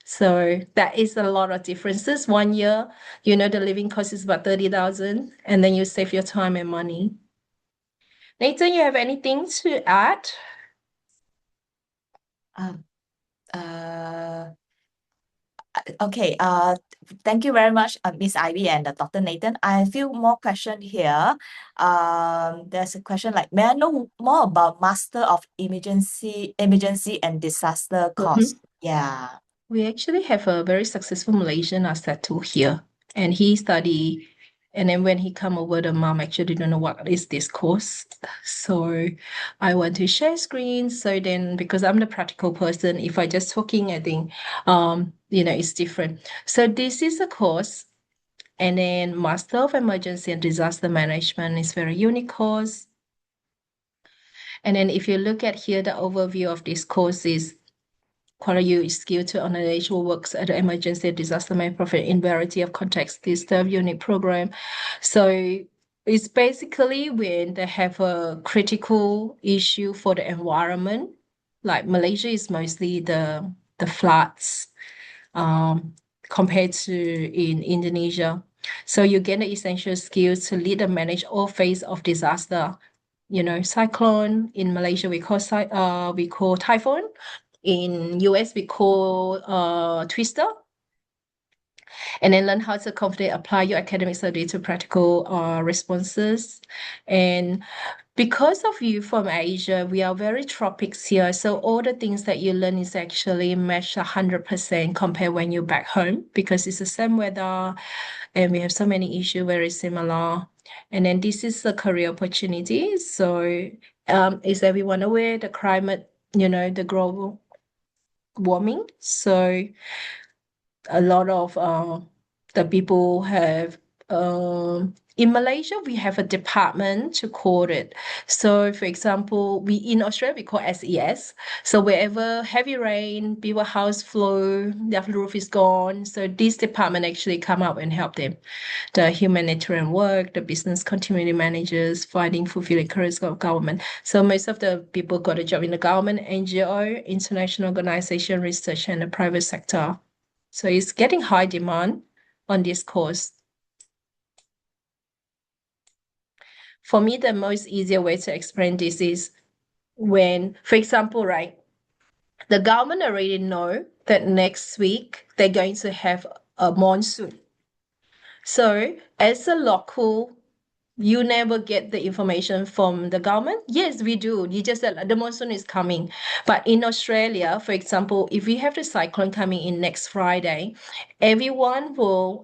So that is a lot of differences. 1 year, the living cost is about 30,000, and then you save your time and money. Nathan, you have anything to add? Okay. Thank you very much, Miss Ivy and Dr. Nathan. I have a few more questions here. There's a question like, may I know more about Master of Emergency and Disaster course? Yeah. We actually have a very successful Malaysian settled here, and he study. And then when he come over, the mom actually don't know what is this course. So I want to share screen. So then, because I'm the practical person, if I just talking, I think, it's different. So this is a course. And then Master of Emergency and Disaster Management is very unique course. And then if you look at here, the overview of this course is quite a skill to knowledge who works at the emergency and disaster management in variety of contexts. This unit program. So it's basically when they have a critical issue for the environment. Like Malaysia is mostly the floods compared to in Indonesia. So you get the essential skills to lead and manage all phases of disaster. Cyclone in Malaysia we call typhoon. In US we call twister. And then learn how to confidently apply your academic study to practical responses. And because of you from Asia, we are very tropics here. So all the things that you learn is actually matched 100% compared when you're back home, because it's the same weather and we have so many issues very similar. And then this is a career opportunity. So is everyone aware the climate, the global warming? So a lot of the people have in Malaysia, we have a department to call it. So, for example, in Australia, we call SES. So wherever heavy rain, people house flow, their roof is gone. So this department actually come up and help them. The humanitarian work, the business continuity managers, finding fulfilling careers of government. So most of the people got a job in the government, NGO, international organization, research, and the private sector. So it's getting high demand on this course. For me, the most easier way to explain this is when, for example, right, the government already know that next week they're going to have a monsoon. So as a local, you never get the information from the government. Yes, we do. You just said the monsoon is coming. But in Australia, for example, if we have the cyclone coming in next Friday, everyone will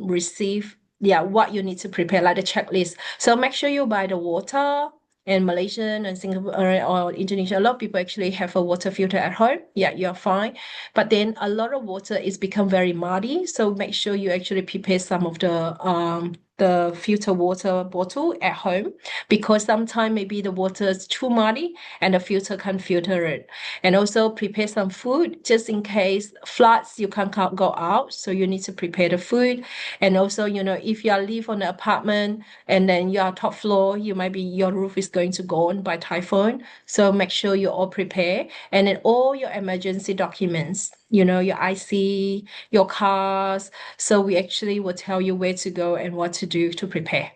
receive what you need to prepare, like the checklist. So make sure you buy the water. And Malaysian and Singapore or Indonesia, a lot of people actually have a water filter at home. Yeah, you're fine. But then a lot of water is become very muddy. So make sure you actually prepare some of the the filter water bottle at home, because sometimes maybe the water is too muddy and the filter can't filter it. And also prepare some food just in case floods, you can't go out, so you need to prepare the food. And also, if you live on an apartment and then you are top floor, your roof is going to go on by typhoon, so make sure you all prepare. And then all your emergency documents, your IC, your cars. So we actually will tell you where to go and what to do to prepare.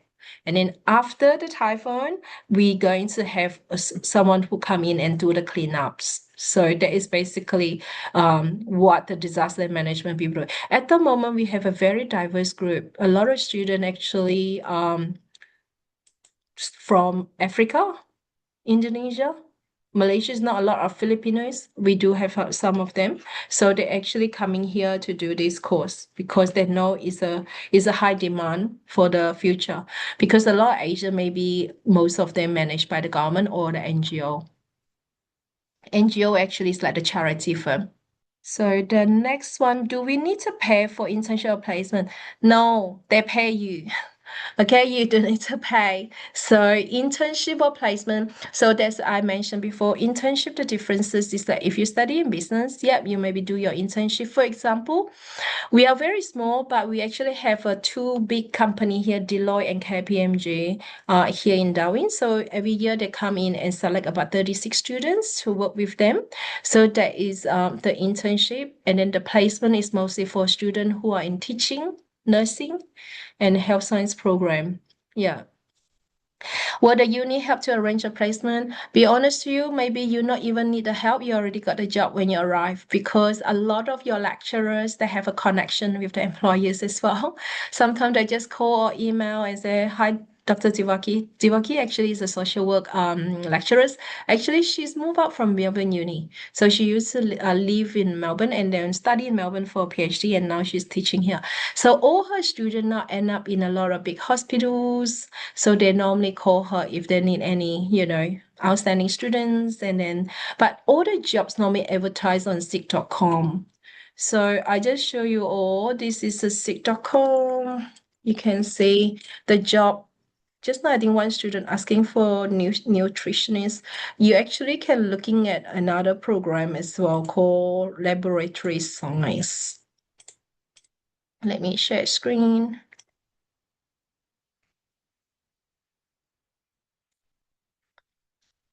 And then after the typhoon, we're going to have someone who come in and do the cleanups. So that is basically what the disaster management people do. At the moment, we have a very diverse group. A lot of students actually from Africa, Indonesia, Malaysia is not a lot of Filipinos. We do have some of them. So they're actually coming here to do this course because they know it's a high demand for the future. Because a lot of Asia, maybe most of them managed by the government or the NGO. NGO actually is like the charity firm. So the next one, do we need to pay for internship placement? No, they pay you. Okay, you do need to pay. So internship or placement. So that's I mentioned before. Internship, the differences is that if you study in business, you maybe do your internship. For example, we are very small, but we actually have two big company here, Deloitte and KPMG, here in Darwin. So every year they come in and select about 36 students to work with them. So that is the internship, and then the placement is mostly for students who are in teaching, nursing, and health science program. Yeah. Will the uni help to arrange a placement? Be honest to you, maybe you not even need the help. You already got the job when you arrive, because a lot of your lecturers, they have a connection with the employers as well. Sometimes they just call or email and say, hi, Dr. Divaki. Divaki actually is a social work lecturer. Actually, she's moved out from Melbourne Uni. So she used to live in Melbourne and then study in Melbourne for a PhD, and now she's teaching here. So all her students now end up in a lot of big hospitals. So they normally call her if they need any, outstanding students. And then, but all the jobs normally advertise on seek.com. So I just show you all. This is a seek.com. You can see the job. Just now, I think one student asking for nutritionist. You actually can looking at another program as well called laboratory science. Let me share screen.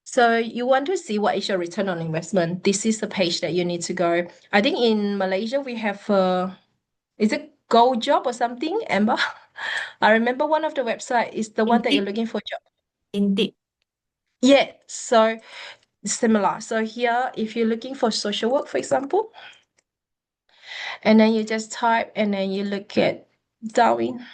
So you want to see what is your return on investment. This is the page that you need to go. I think in Malaysia, we have, is it Go Job or something, Amber? I remember one of the website is the one that you're looking for job. Indeed. Yeah, so similar. So here, if you're looking for social work, for example, and then you just type and then you look at Darwin,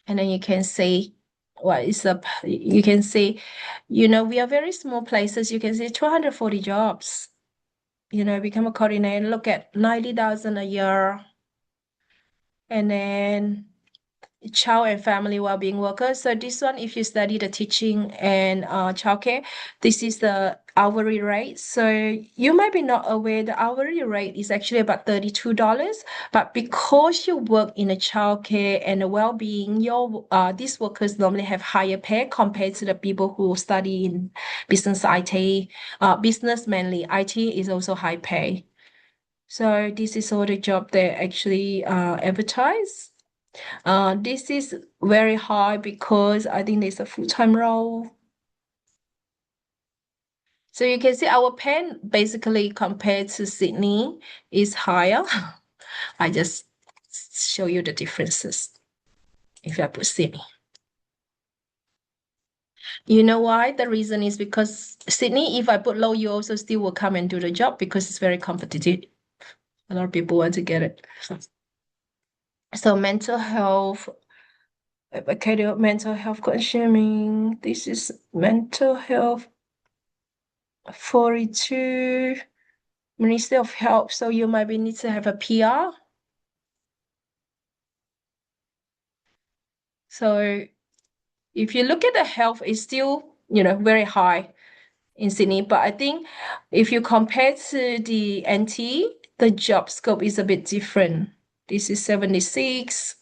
and then you can see what is up. You can see, we are very small places. You can see 240 jobs. Become a coordinator, look at 90,000 a year. And then child and family well-being workers. So this one, if you study the teaching and childcare, this is the hourly rate. So you might be not aware the hourly rate is actually about $32, but because you work in a childcare and a well-being, these workers normally have higher pay compared to the people who study in business IT. Business mainly, IT is also high pay. So this is all the job they actually advertise. This is very high because I think there's a full-time role. So you can see our pay basically compared to Sydney is higher. I just show you the differences if I put Sydney. You know why? The reason is because Sydney, if I put low, you also still will come and do the job because it's very competitive. A lot of people want to get it. So mental health, advocating mental health consuming. This is mental health 42 Ministry of Health. So you might need to have a PR. So if you look at the health, it's still, very high in Sydney. But I think if you compare to the NT, the job scope is a bit different. This is 76.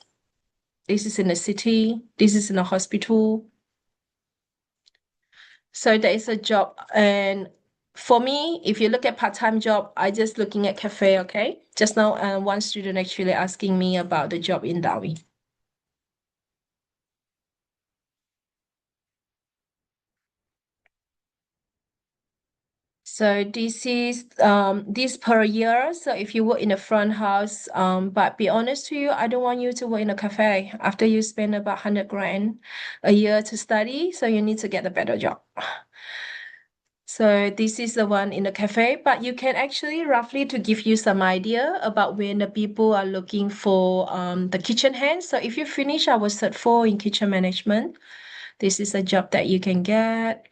This is in the city. This is in a hospital. So there is a job. And for me, if you look at part-time job, I just looking at cafe, okay? Just now, one student actually asking me about the job in Darwin. So this is this per year. So if you work in a front house, but be honest to you, I don't want you to work in a cafe after you spend about 100 grand a year to study. So you need to get a better job. So this is the one in the cafe, but you can actually roughly to give you some idea about when the people are looking for the kitchen hands. So if you finish our Cert 4 in kitchen management, this is a job that you can get.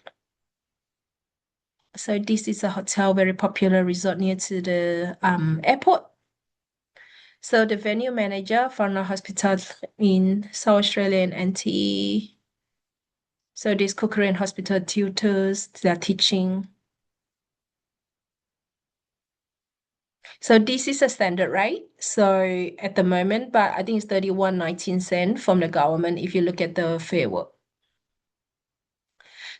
So this is a hotel, very popular resort near to the airport. So the venue manager for a hospital in South Australia and NT. So these cookery and hospital tutors, they're teaching. So this is a standard rate. So at the moment, but I think it's 31.19 from the government if you look at the fair work.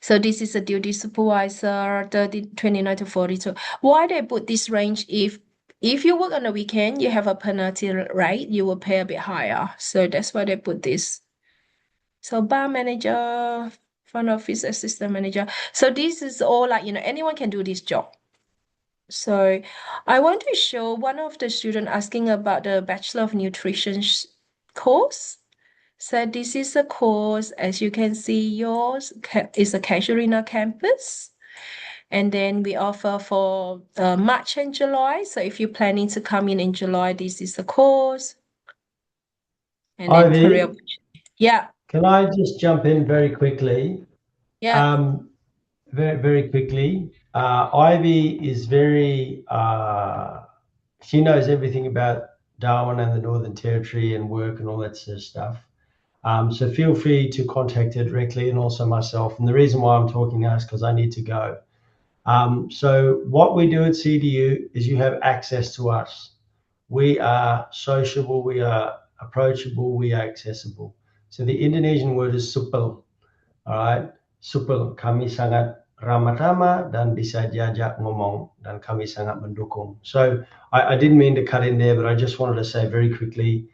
So this is a duty supervisor, 29 to 42. Why they put this range? If you work on a weekend, you have a penalty rate, you will pay a bit higher. So that's why they put this. So bar manager, front office assistant manager. So this is all like, anyone can do this job. So I want to show one of the students asking about the Bachelor of Nutrition course. So this is a course, as you can see, yours is a Casuarina campus. And then we offer for March and July. So if you're planning to come in July, this is the course. And then career. Ivy, Yeah, can I just jump in very quickly? yeah. Very, very quickly. Ivy is very, she knows everything about Darwin and the Northern Territory and work and all that sort of stuff. So feel free to contact her directly and also myself. And the reason why I'm talking now is because I need to go. So what we do at CDU is you have access to us. We are sociable, we are approachable, we are accessible. So the Indonesian word is supel. All right, supel. Kami sangat ramah-ramah dan bisa diajak ngomong dan kami sangat mendukung. So I didn't mean to cut in there, but I just wanted to say very quickly,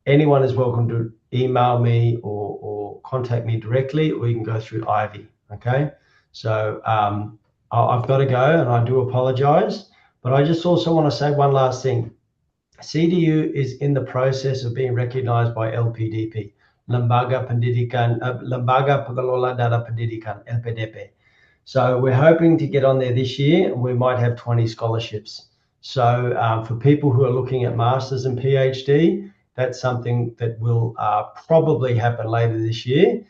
anyone is welcome to email me or contact me directly, or you can go through Ivy. Okay, so I've got to go and I do apologize, but I just also want to say one last thing. CDU is in the process of being recognized by LPDP, Lembaga Pengelola Data Pendidikan, LPDP. So we're hoping to get on there this year, and we might have 20 scholarships. So for people who are looking at masters and PhD, that's something that will probably happen later this year.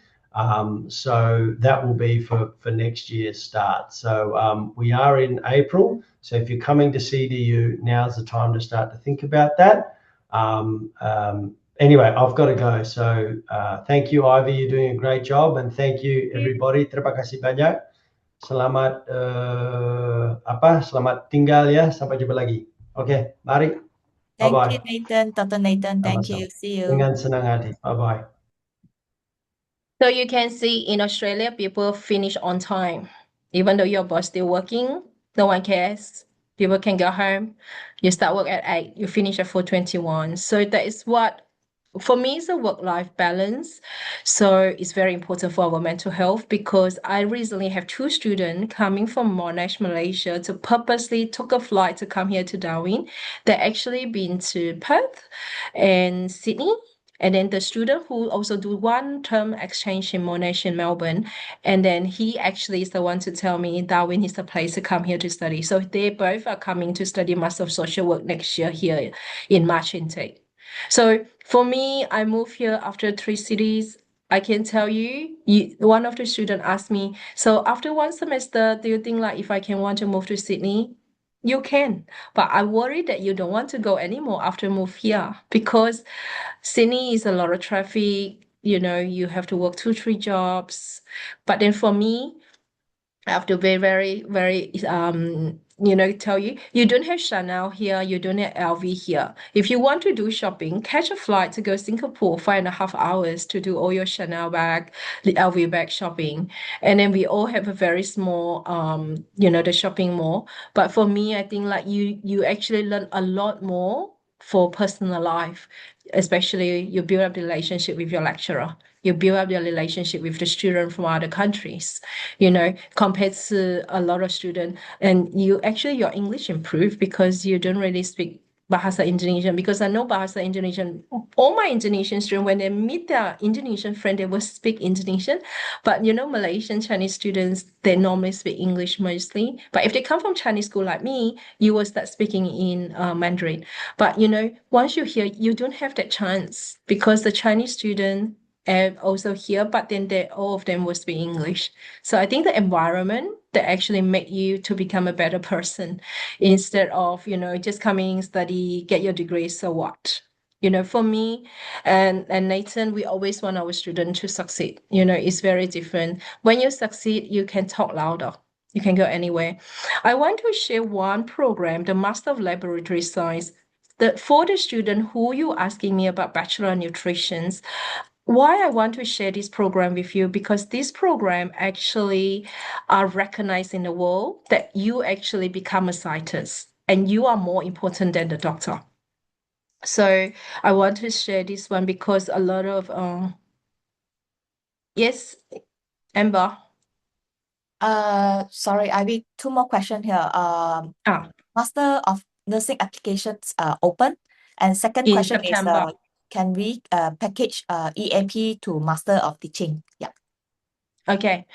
So that will be for next year's start. So we are in April. So if you're coming to CDU, now's the time to start to think about that. Anyway, I've got to go. So thank you, Ivy. You're doing a great job. And thank you, everybody. Terima kasih banyak. Selamat selamat tinggal ya. Sampai jumpa lagi. Okay, mari. Thank Bye-bye. you, Nathan. Dr. Nathan, thank you. Sama-sama. See you. Dengan senang hati. Bye-bye. So you can see in Australia, people finish on time. Even though your boss still working, no one cares. People can go home. You start work at 8, you finish at 4:21. So that is what, for me, it's a work-life balance. So it's very important for our mental health, because I recently have 2 students coming from Monash, Malaysia, to purposely took a flight to come here to Darwin. They actually been to Perth and Sydney. And then the student who also do 1-term exchange in Monash in Melbourne, and then he actually is the one to tell me Darwin is the place to come here to study. So they both are coming to study Master of Social Work next year here in March intake. So for me, I moved here after 3 cities. I can tell you, one of the students asked me, so after 1 semester, do you think like if I can want to move to Sydney? You can, but I worry that you don't want to go anymore after move here, because Sydney is a lot of traffic. You have to work 2, 3 jobs. But then for me, I have to be very, very, tell you, you don't have Chanel here, you don't have LV here. If you want to do shopping, catch a flight to go Singapore, 5.5 hours to do all your Chanel bag, the LV bag shopping. And then we all have a very small, the shopping mall. But for me, I think like you actually learn a lot more for personal life, especially you build up the relationship with your lecturer. You build up your relationship with the student from other countries, compared to a lot of students. And your English improve because you don't really speak Bahasa Indonesian, because I know Bahasa Indonesian. All my Indonesian students, when they meet their Indonesian friend, they will speak Indonesian. But Malaysian Chinese students, they normally speak English mostly. But if they come from Chinese school like me, you will start speaking in Mandarin. But once you're here, you don't have that chance because the Chinese student also here, but then all of them will speak English. So I think the environment that actually make you to become a better person instead of, just coming, study, get your degree, so what? For me and Nathan, we always want our student to succeed. It's very different. When you succeed, you can talk louder. You can go anywhere. I want to share one program, the Master of Laboratory Science. For the student who you asking me about Bachelor of Nutrition, why I want to share this program with you, because this program actually are recognized in the world that you actually become a scientist and you are more important than the doctor. So I want to share this one because a lot of yes, Amber. Sorry, Ivy, two more questions here. Master of Nursing applications open. And second In question is, September. can we package EAP to Master of Teaching? Yeah. Okay.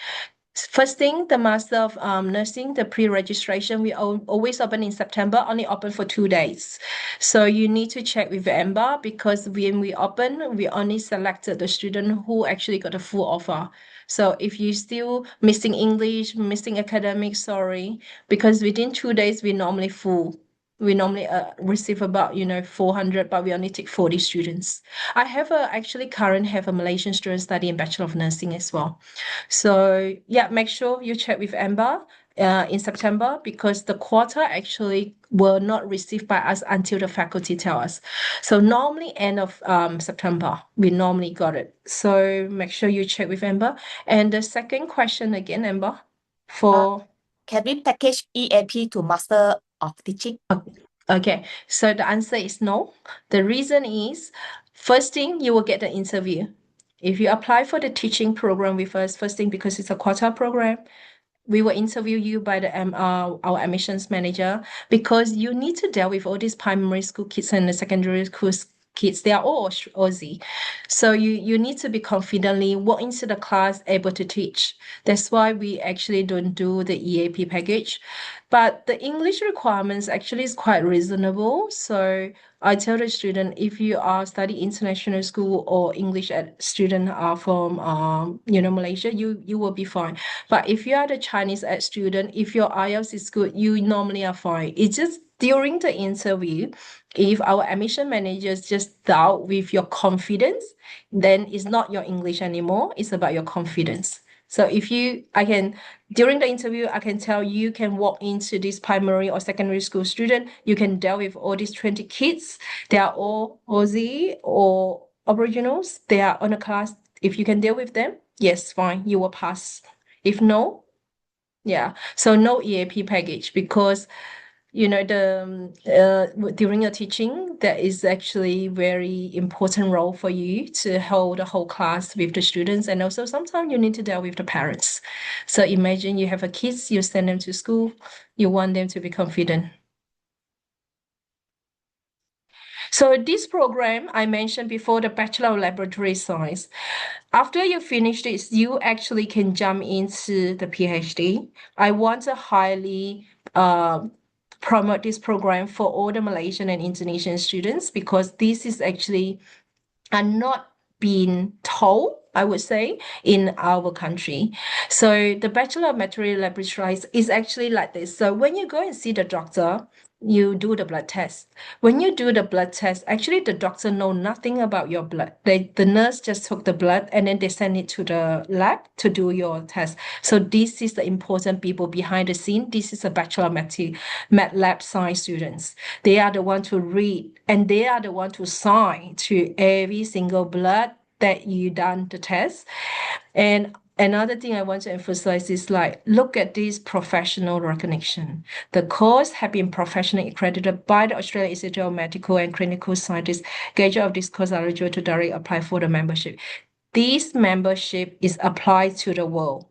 First thing, the Master of Nursing, the pre-registration, we always open in September, only open for 2 days. So you need to check with Amber, because when we open, we only selected the student who actually got a full offer. So if you still missing English, missing academic, sorry, because within 2 days, we normally full. We normally receive about 400, but we only take 40 students. I actually currently have a Malaysian student studying Bachelor of Nursing as well. So yeah, make sure you check with Amber in September, because the quota actually will not received by us until the faculty tell us. So normally end of September, we normally got it. So make sure you check with Amber. And the second question again, Amber, for... Can we package EAP to Master of Teaching? Okay, so the answer is no. The reason is, first thing, you will get the interview. If you apply for the teaching program with us, first thing, because it's a quota program, we will interview you by our admissions manager, because you need to deal with all these primary school kids and the secondary school kids. They are all Aussie. So you need to be confidently walk into the class, able to teach. That's why we actually don't do the EAP package. But the English requirements actually is quite reasonable. So I tell the student, if you are study international school or English student are from Malaysia, you will be fine. But if you are the Chinese ed student, if your IELTS is good, you normally are fine. It's just during the interview, if our admission managers just doubt with your confidence, then it's not your English anymore. It's about your confidence. So during the interview, I can tell you can walk into this primary or secondary school student, you can deal with all these 20 kids. They are all Aussie or Aboriginals. They are on a class. If you can deal with them, yes, fine, you will pass. If no, yeah. So no EAP package, because during your teaching, that is actually very important role for you to hold the whole class with the students, and also sometimes you need to deal with the parents. So imagine you have a kids, you send them to school, you want them to be confident. So this program I mentioned before, the Bachelor of Laboratory Science, after you finish this, you actually can jump into the PhD. I want to highly promote this program for all the Malaysian and Indonesian students, because this is actually are not being told I would say, in our country. So the Bachelor of Material Laboratory is actually like this. So when you go and see the doctor, you do the blood test. When you do the blood test, actually the doctor know nothing about your blood. The nurse just took the blood and then they send it to the lab to do your test. So this is the important people behind the scene. This is a Bachelor of Mat Lab Science students. They are the one to read and they are the one to sign to every single blood that you done the test. And another thing I want to emphasize is like, look at this professional recognition. The course have been professionally accredited by the Australian Institute of Medical and Clinical Scientists. Graduate of this course are eligible to directly apply for the membership. This membership is applied to the world.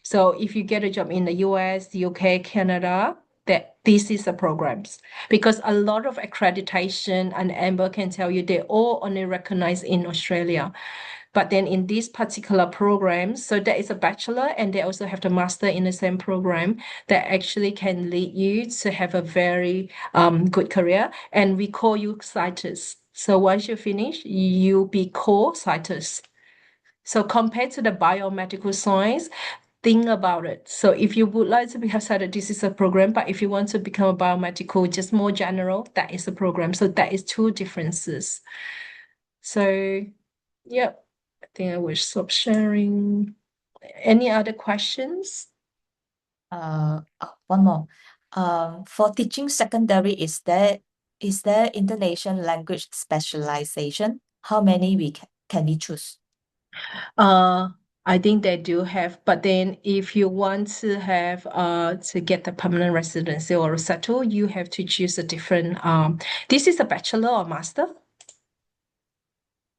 So if you get a job in the US, UK, Canada, that this is the programs. Because a lot of accreditation, and Amber can tell you, they all only recognized in Australia. But then in this particular program, so there is a bachelor and they also have the master in the same program that actually can lead you to have a very good career. And we call you scientists. So once you finish, you'll be called scientists. So compared to the biomedical science, think about it. So if you would like to become scientist, this is a program. But if you want to become a biomedical, just more general, that is a program. So that is two differences. So, yeah. I think I will stop sharing. Any other questions? One more. For teaching secondary, is there Indonesian language specialization? How many can we choose? I think they do have, but then if you want to have to get the permanent residency or settle, you have to choose a different this is a bachelor or master?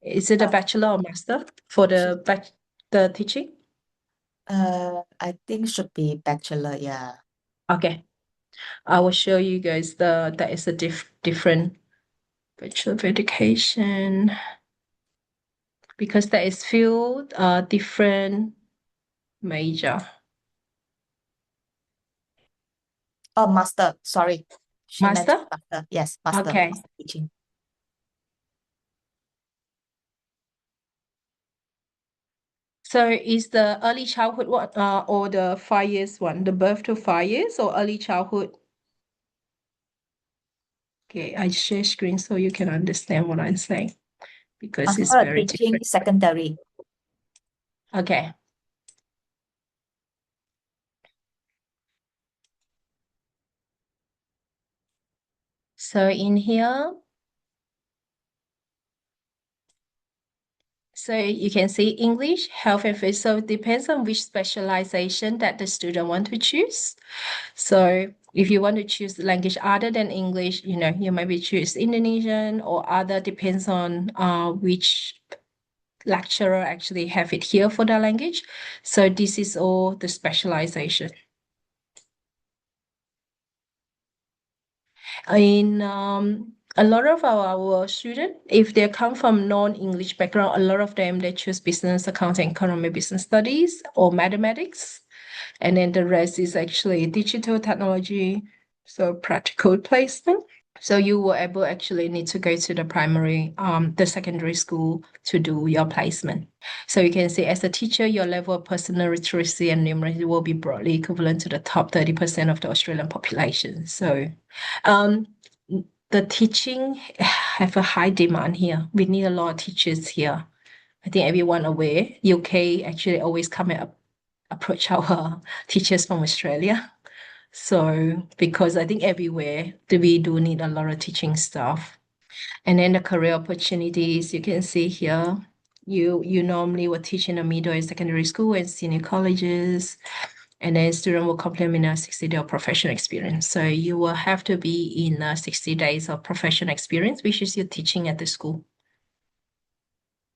Is it a bachelor or master for the teaching? I think should be bachelor, yeah. Okay. I will show you guys that is a different Bachelor of Education because there is few different major. Oh, master, sorry. She Master? mentioned master. Yes, master, Okay. master teaching. So is the early childhood what or the 5 years one, the birth to 5 years or early childhood? Okay, I share screen so you can understand what I'm saying because it's Master very teaching different. secondary. Okay. So in here, so you can see English, health and physics. So it depends on which specialization that the student want to choose. So if you want to choose language other than English, you maybe choose Indonesian or other, depends on which lecturer actually have it here for the language. So this is all the specialization. In a lot of our students, if they come from non-English background, a lot of them, they choose business, accounting, economy, business studies, or mathematics. And then the rest is actually digital technology, so practical placement. So you will able actually need to go to the secondary school to do your placement. So you can see as a teacher, your level of personal literacy and numeracy will be broadly equivalent to the top 30% of the Australian population. So the teaching have a high demand here. We need a lot of teachers here. I think everyone aware, UK actually always come and approach our teachers from Australia. So because I think everywhere we do need a lot of teaching staff. And then the career opportunities, you can see here, you normally will teach in the middle and secondary school and senior colleges. And then student will complement a 60-day of professional experience. So you will have to be in 60 days of professional experience, which is your teaching at the school.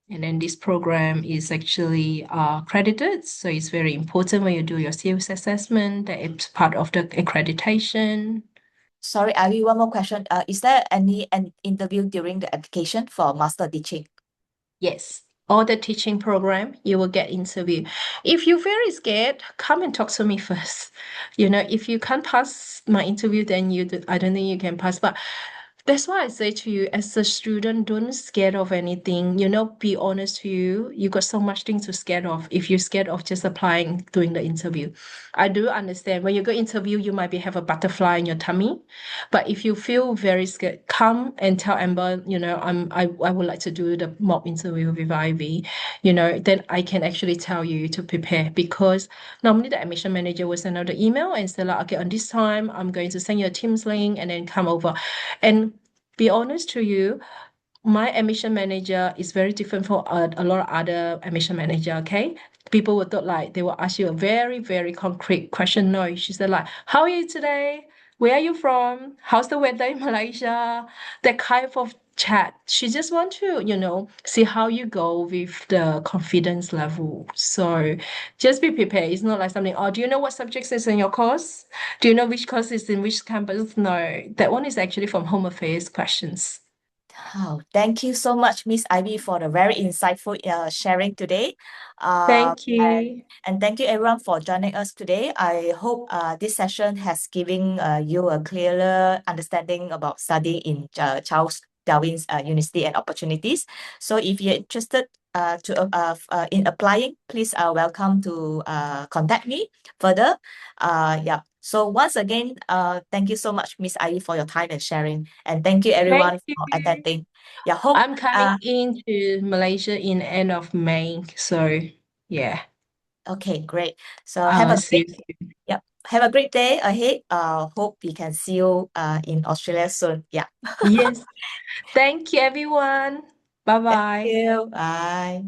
And then this program is actually accredited. So it's very important when you do your COS assessment that it's part of the accreditation. Sorry, Ivy, one more question. Is there an interview during the application for master teaching? Yes, all the teaching program, you will get interview. If you're very scared, come and talk to me first. If you can't pass my interview, then I don't think you can pass. But That's why I say to you, as a student, don't scared of anything. Be honest to you. You got so much things to scared of. If you're scared of just applying, doing the interview, I do understand. When you go interview, you might have a butterfly in your tummy. But if you feel very scared, come and tell Amber, I would like to do the mock interview with Ivy. Then I can actually tell you to prepare, because normally the admission manager will send out the email and say like, okay, on this time, I'm going to send you a Teams link and then come over. And be honest to you, my admission manager is very different from a lot of other admission manager, okay? People would thought like they will ask you a very, very concrete question. No, she said like, how are you today? Where are you from? How's the weather in Malaysia? That kind of chat. She just want to, see how you go with the confidence level. So just be prepared. It's not like something, oh, do you know what subjects is in your course? Do you know which course is in which campus? No, that one is actually from Home Affairs questions. Oh, thank you so much, Miss Ivy, for the very insightful sharing today. Thank And you. thank you everyone for joining us today. I hope this session has given you a clearer understanding about studying in Charles Darwin's University and opportunities. So if you're interested in applying, please welcome to contact me further. Yeah. So once again, thank you so much, Miss Ivy, for your time and sharing, and thank you Thank everyone for you. attending. Yeah, hope I'm coming into Malaysia in end of May. So yeah, okay, great. So I'll see you soon. have a great day ahead. Hope we can see you in Australia soon. Yeah. Yes. Thank you, everyone. Thank Bye-bye. you. Bye.